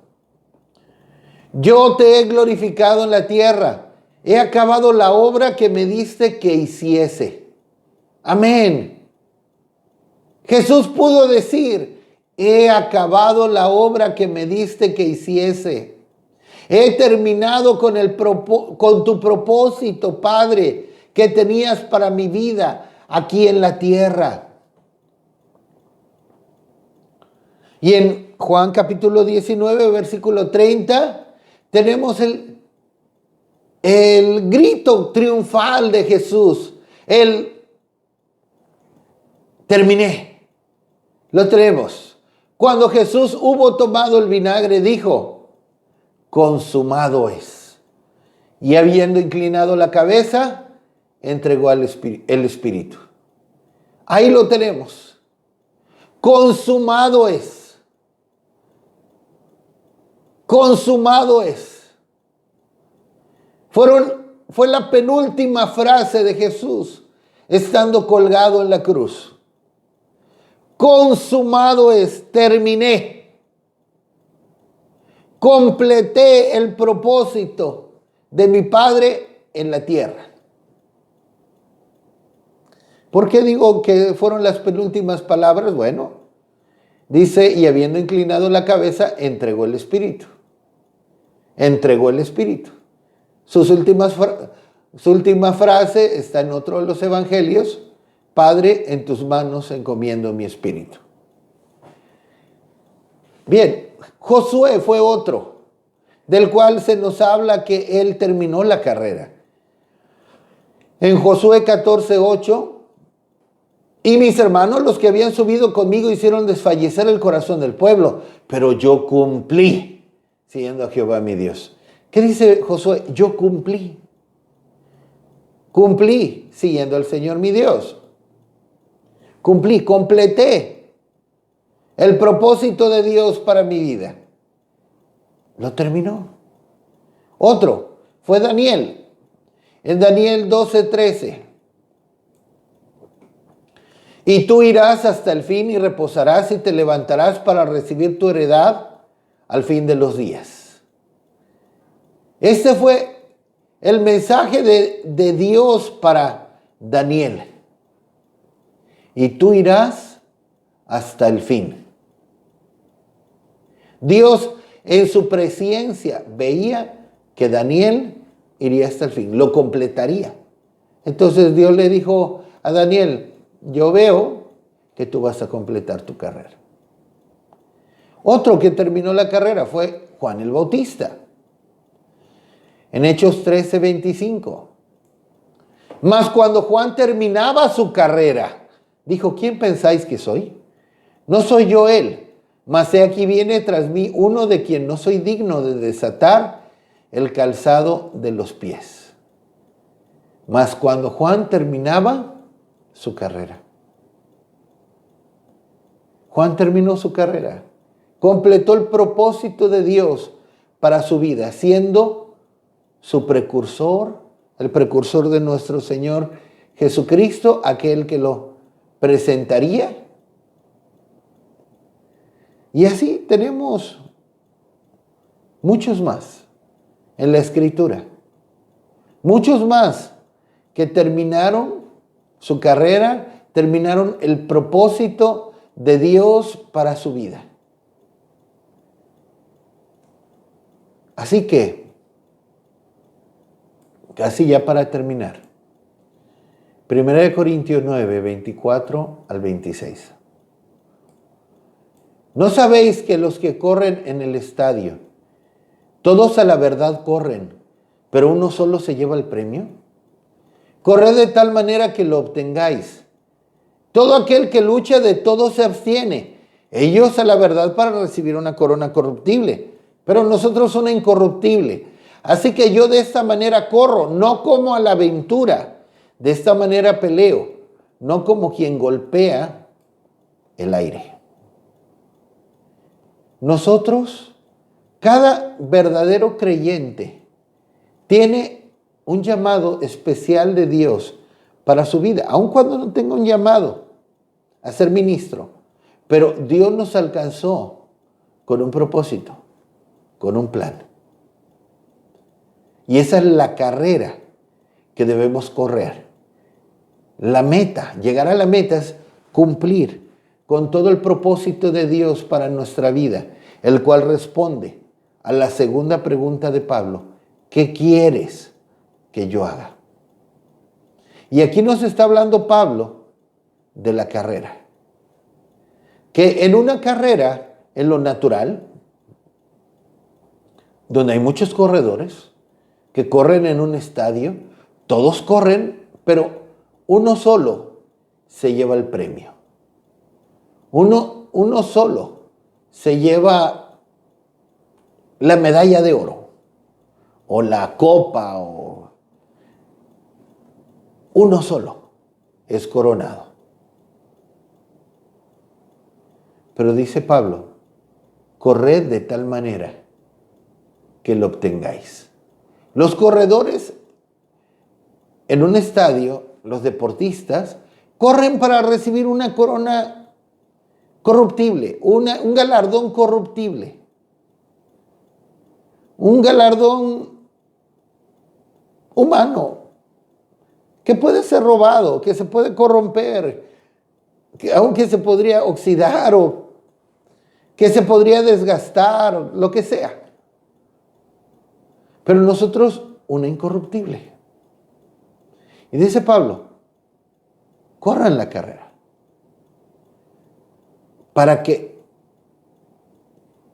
Yo te he glorificado en la tierra. He acabado la obra que me diste que hiciese. Amén. Jesús pudo decir, he acabado la obra que me diste que hiciese. He terminado con tu propósito, Padre, que tenías para mi vida aquí en la tierra. Y en Juan capítulo 19, versículo 30, tenemos el grito triunfal de Jesús. Terminé. Lo tenemos. Cuando Jesús hubo tomado el vinagre, dijo, consumado es. Y habiendo inclinado la cabeza, entregó el Espíritu. Ahí lo tenemos. Consumado es. Consumado es. Fue la penúltima frase de Jesús estando colgado en la cruz. Consumado es, terminé. Completé el propósito de mi Padre en la tierra. ¿Por qué digo que fueron las penúltimas palabras? Bueno, dice, y habiendo inclinado la cabeza, entregó el Espíritu. Entregó el Espíritu. Su última frase está en otro de los evangelios. Padre, en tus manos encomiendo mi espíritu. Bien, Josué fue otro, del cual se nos habla que él terminó la carrera. En Josué 14:8, y mis hermanos, los que habían subido conmigo, hicieron desfallecer el corazón del pueblo, pero yo cumplí, siguiendo a Jehová mi Dios. ¿Qué dice Josué? Yo cumplí. Cumplí, siguiendo al Señor mi Dios. Cumplí, completé el propósito de Dios para mi vida. Lo terminó. Otro fue Daniel. En Daniel 12:13. Y tú irás hasta el fin y reposarás y te levantarás para recibir tu heredad al fin de los días. Este fue el mensaje de Dios para Daniel. Y tú irás hasta el fin. Dios en su presencia veía que Daniel iría hasta el fin, lo completaría. Entonces Dios le dijo a Daniel, yo veo que tú vas a completar tu carrera. Otro que terminó la carrera fue Juan el Bautista. En Hechos 13:25. Mas cuando Juan terminaba su carrera, dijo, ¿quién pensáis que soy? No soy yo él, mas he aquí viene tras mí uno de quien no soy digno de desatar el calzado de los pies. Mas cuando Juan terminaba su carrera. Juan terminó su carrera. Completó el propósito de Dios para su vida, siendo su precursor, el precursor de nuestro Señor Jesucristo, aquel que lo presentaría. Y así tenemos muchos más en la Escritura. Muchos más que terminaron su carrera, terminaron el propósito de Dios para su vida. Así que, casi ya para terminar, 1 Corintios 9, 24 al 26. ¿No sabéis que los que corren en el estadio, todos a la verdad corren, pero uno solo se lleva el premio? Corred de tal manera que lo obtengáis. Todo aquel que lucha de todo se abstiene. Ellos a la verdad para recibir una corona corruptible, pero nosotros una incorruptible. Así que yo de esta manera corro, no como a la aventura. De esta manera peleo, no como quien golpea el aire. Nosotros, cada verdadero creyente, tiene un llamado especial de Dios para su vida, aun cuando no tenga un llamado a ser ministro. Pero Dios nos alcanzó con un propósito, con un plan. Y esa es la carrera que debemos correr. La meta, llegar a la meta es cumplir con todo el propósito de Dios para nuestra vida, el cual responde a la segunda pregunta de Pablo: ¿qué quieres que yo haga? Y aquí nos está hablando Pablo de la carrera. Que en una carrera, en lo natural, donde hay muchos corredores que corren en un estadio, todos corren, pero uno solo se lleva el premio. Uno solo se lleva la medalla de oro, o la copa, o uno solo es coronado. Pero dice Pablo: corred de tal manera que lo obtengáis. Los corredores en un estadio, los deportistas, corren para recibir una corona corruptible, un galardón corruptible, un galardón humano, que puede ser robado, que se puede corromper, aunque se podría oxidar o que se podría desgastar, lo que sea. Pero nosotros, una incorruptible. Y dice Pablo: corran la carrera. Para que,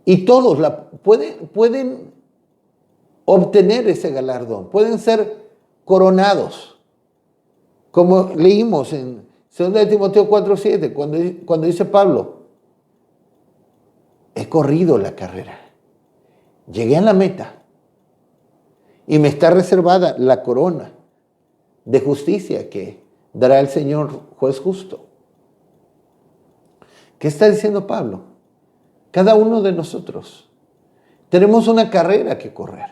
y todos pueden obtener ese galardón, pueden ser coronados. Como leímos en 2 Timoteo 4:7, cuando dice Pablo: he corrido la carrera, llegué a la meta y me está reservada la corona de justicia que dará el Señor juez justo. ¿Qué está diciendo Pablo? Cada uno de nosotros tenemos una carrera que correr,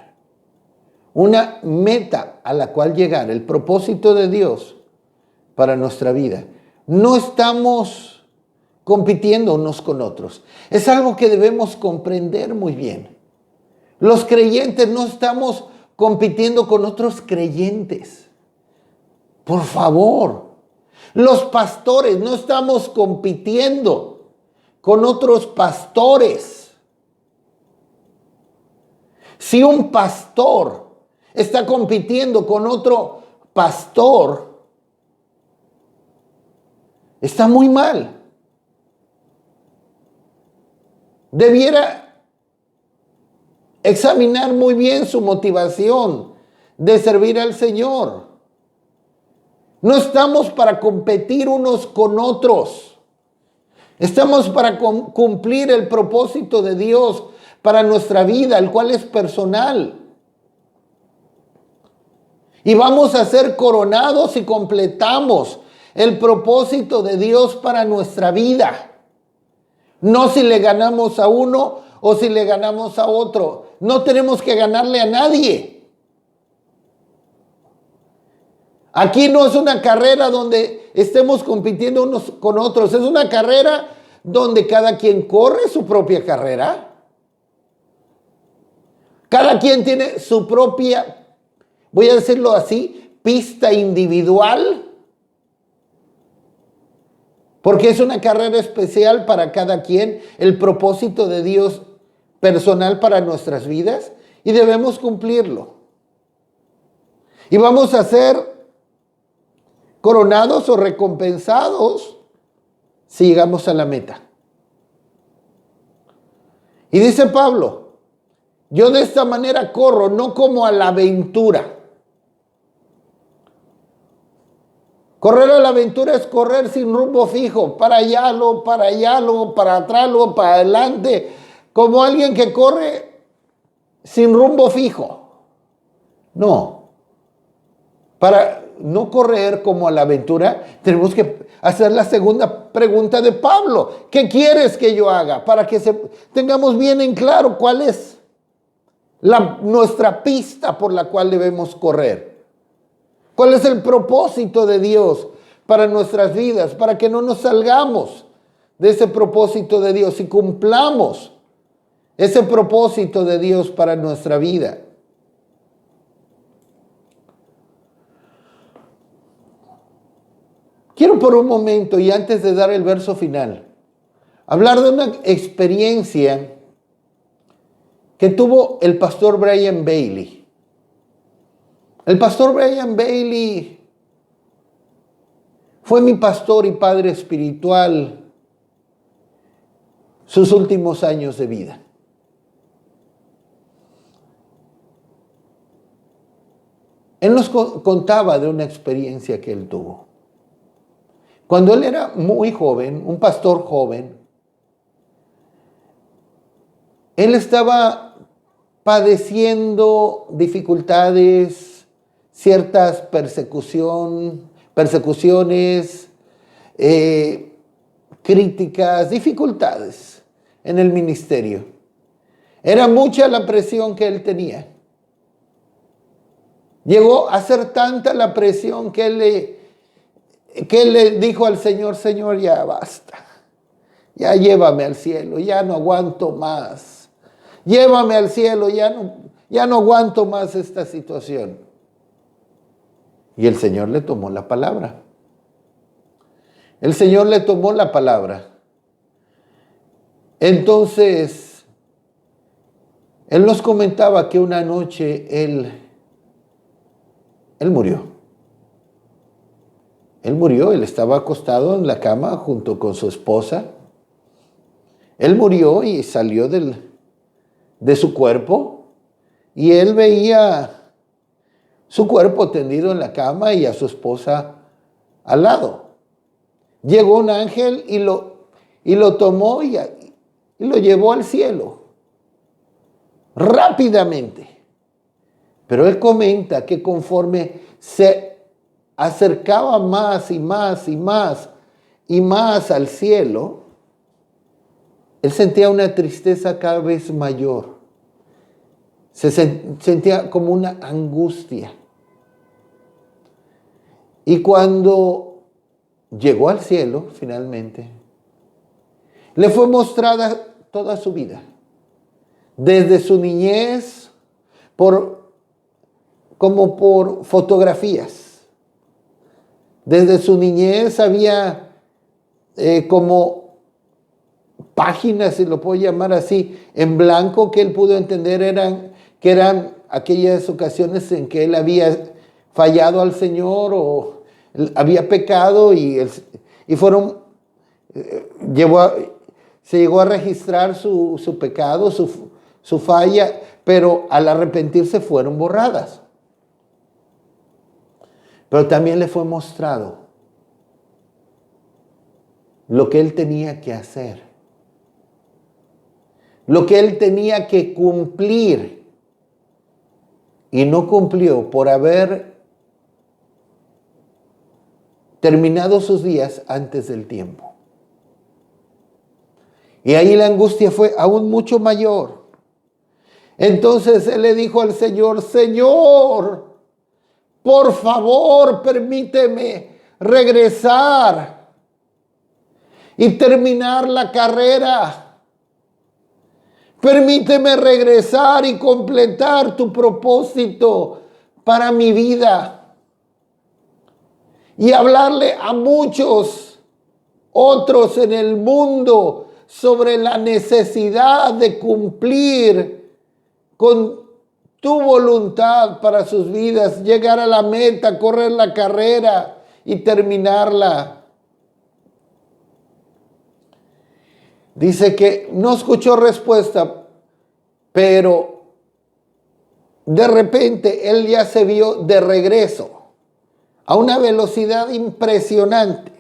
una meta a la cual llegar, el propósito de Dios para nuestra vida. No estamos compitiendo unos con otros. Es algo que debemos comprender muy bien. Los creyentes no estamos compitiendo con otros creyentes. Por favor. Los pastores no estamos compitiendo con otros pastores. Si un pastor está compitiendo con otro pastor, está muy mal. Debiera examinar muy bien su motivación de servir al Señor. No estamos para competir unos con otros. Estamos para cumplir el propósito de Dios para nuestra vida, el cual es personal. Y vamos a ser coronados si completamos el propósito de Dios para nuestra vida. No si le ganamos a uno o si le ganamos a otro. No tenemos que ganarle a nadie. Aquí no es una carrera donde estemos compitiendo unos con otros. Es una carrera donde cada quien corre su propia carrera. Cada quien tiene su propia, voy a decirlo así, pista individual. Porque es una carrera especial para cada quien, el propósito de Dios personal para nuestras vidas, y debemos cumplirlo. Y vamos a ser coronados o recompensados si llegamos a la meta. Y dice Pablo: yo de esta manera corro, no como a la aventura. Correr a la aventura es correr sin rumbo fijo, para allá, luego para allá, luego para atrás, luego para adelante, como alguien que corre sin rumbo fijo. No. no correr como a la aventura, tenemos que hacer la segunda pregunta de Pablo. ¿Qué quieres que yo haga? Para que tengamos bien en claro cuál es nuestra pista por la cual debemos correr. ¿Cuál es el propósito de Dios para nuestras vidas? Para que no nos salgamos de ese propósito de Dios y cumplamos ese propósito de Dios para nuestra vida. Quiero por un momento, y antes de dar el verso final, hablar de una experiencia que tuvo el pastor Brian Bailey. El pastor Brian Bailey fue mi pastor y padre espiritual sus últimos años de vida. Él nos contaba de una experiencia que él tuvo. Cuando él era muy joven, un pastor joven, él estaba padeciendo dificultades, ciertas persecuciones, críticas, dificultades en el ministerio. Era mucha la presión que él tenía. Llegó a ser tanta la presión que él le dijo al Señor: Señor, ya basta. Ya llévame al cielo, ya no aguanto más. Llévame al cielo, ya no aguanto más esta situación. Y el Señor le tomó la palabra. El Señor le tomó la palabra. Entonces, él nos comentaba que una noche él murió. Él murió, él estaba acostado en la cama junto con su esposa. Él murió y salió de su cuerpo, y él veía su cuerpo tendido en la cama y a su esposa al lado. Llegó un ángel y lo tomó y lo llevó al cielo rápidamente. Pero él comenta que conforme se acercaba más y más y más y más al cielo, él sentía una tristeza cada vez mayor. Se sentía como una angustia. Y cuando llegó al cielo, finalmente, le fue mostrada toda su vida. Desde su niñez, como por fotografías. Desde su niñez había como páginas, si lo puedo llamar así, en blanco, que él pudo entender que eran aquellas ocasiones en que él había fallado al Señor o había pecado se llegó a registrar su pecado, su falla, pero al arrepentirse fueron borradas. Pero también le fue mostrado lo que él tenía que hacer, lo que él tenía que cumplir, y no cumplió por haber terminado sus días antes del tiempo. Y ahí la angustia fue aún mucho mayor. Entonces él le dijo al Señor: Señor, por favor, permíteme regresar y terminar la carrera. Permíteme regresar y completar tu propósito para mi vida. Y hablarle a muchos otros en el mundo sobre la necesidad de cumplir con tu voluntad para sus vidas, llegar a la meta, correr la carrera y terminarla. Dice que no escuchó respuesta, pero de repente él ya se vio de regreso a una velocidad impresionante.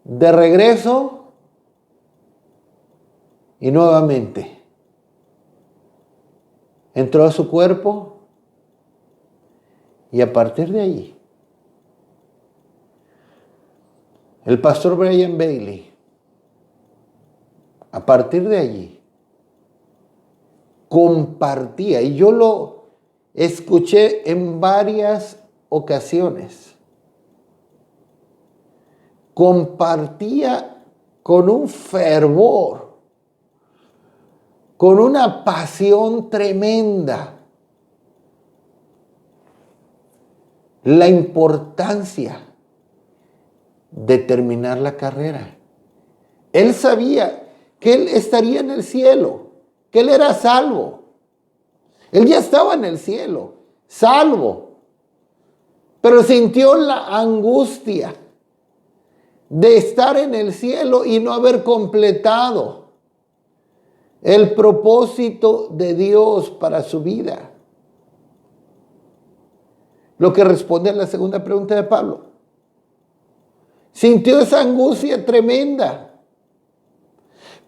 De regreso y nuevamente entró a su cuerpo, y a partir de ahí El pastor Brian Bailey, a partir de allí, compartía, y yo lo escuché en varias ocasiones, compartía con un fervor, con una pasión tremenda, la importancia de terminar la carrera. Él sabía que él estaría en el cielo, que él era salvo. Él ya estaba en el cielo, salvo, pero sintió la angustia de estar en el cielo y no haber completado el propósito de Dios para su vida. Lo que responde a la segunda pregunta de Pablo. Sintió esa angustia tremenda.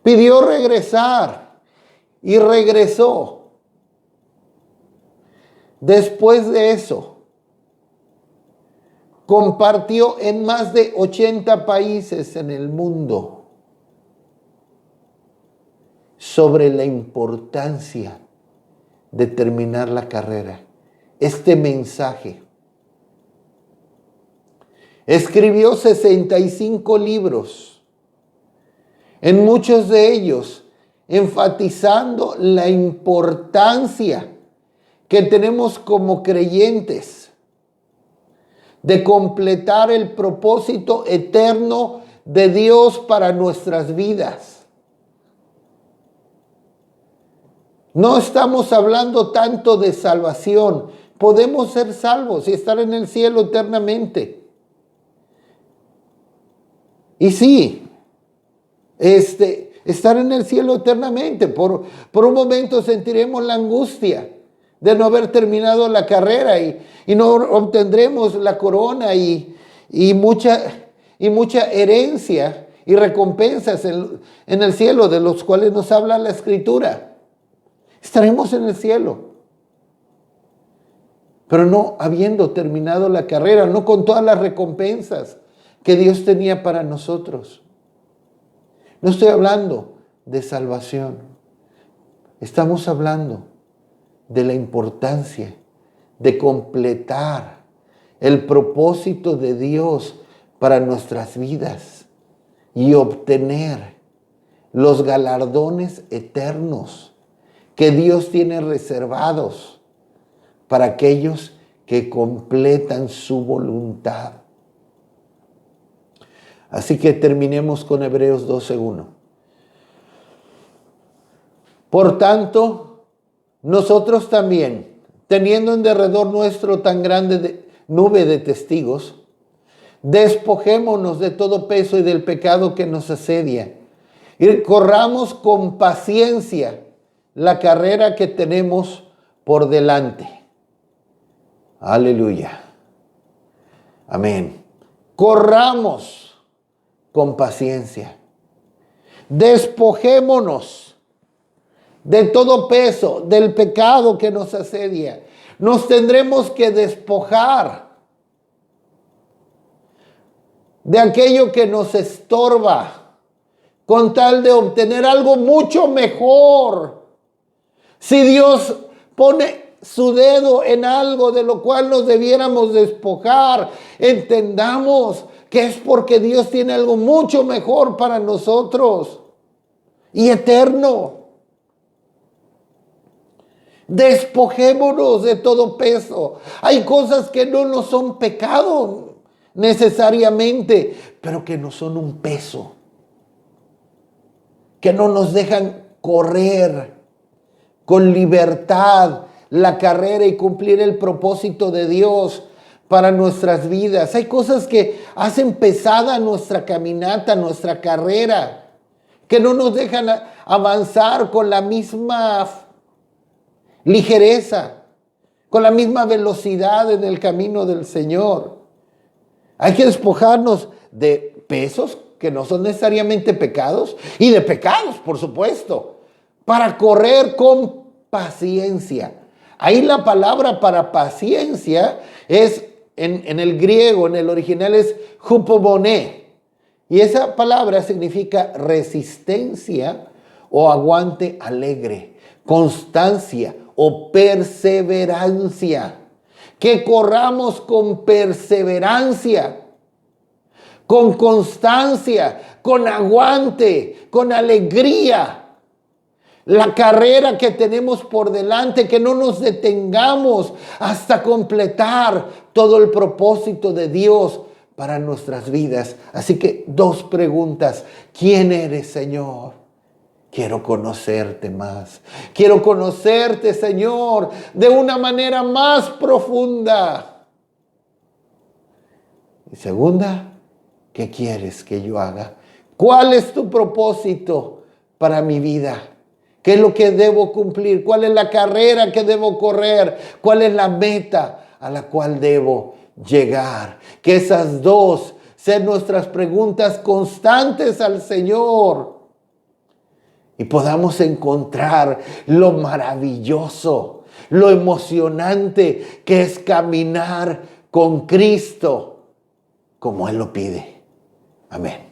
Pidió regresar y regresó. Después de eso, compartió en más de 80 países en el mundo sobre la importancia de terminar la carrera. Este mensaje. Escribió 65 libros, en muchos de ellos enfatizando la importancia que tenemos como creyentes de completar el propósito eterno de Dios para nuestras vidas. No estamos hablando tanto de salvación. Podemos ser salvos y estar en el cielo eternamente. Y sí, estar en el cielo eternamente. Por un momento sentiremos la angustia de no haber terminado la carrera y no obtendremos la corona y mucha herencia y recompensas en el cielo, de los cuales nos habla la Escritura. Estaremos en el cielo, pero no habiendo terminado la carrera, no con todas las recompensas que Dios tenía para nosotros. No estoy hablando de salvación. Estamos hablando de la importancia de completar el propósito de Dios para nuestras vidas y obtener los galardones eternos que Dios tiene reservados para aquellos que completan su voluntad. Así que terminemos con Hebreos 12:1. Por tanto, nosotros también, teniendo en derredor nuestro tan grande nube de testigos, despojémonos de todo peso y del pecado que nos asedia, y corramos con paciencia la carrera que tenemos por delante. Aleluya. Amén. Corramos con paciencia. Despojémonos de todo peso, del pecado que nos asedia. Nos tendremos que despojar de aquello que nos estorba, con tal de obtener algo mucho mejor. Si Dios pone su dedo en algo de lo cual nos debiéramos despojar, entendamos que es porque Dios tiene algo mucho mejor para nosotros y eterno. Despojémonos de todo peso. Hay cosas que no nos son pecado necesariamente, pero que no son un peso, que no nos dejan correr con libertad la carrera y cumplir el propósito de Dios para nuestras vidas. Hay cosas que hacen pesada nuestra caminata, nuestra carrera, que no nos dejan avanzar con la misma ligereza, con la misma velocidad en el camino del Señor. Hay que despojarnos de pesos que no son necesariamente pecados y de pecados, por supuesto, para correr con paciencia. Ahí la palabra para paciencia es, en el griego, en el original es hupomoné, Y esa palabra significa resistencia o aguante alegre, constancia o perseverancia. Que corramos con perseverancia, con constancia, con aguante, con alegría. La carrera que tenemos por delante, que no nos detengamos hasta completar todo el propósito de Dios para nuestras vidas. Así que 2 preguntas. ¿Quién eres, Señor? Quiero conocerte más. Quiero conocerte, Señor, de una manera más profunda. Y segunda, ¿qué quieres que yo haga? ¿Cuál es tu propósito para mi vida? ¿Qué es lo que debo cumplir? ¿Cuál es la carrera que debo correr? ¿Cuál es la meta a la cual debo llegar? Que esas 2 sean nuestras preguntas constantes al Señor. Y podamos encontrar lo maravilloso, lo emocionante que es caminar con Cristo como Él lo pide. Amén.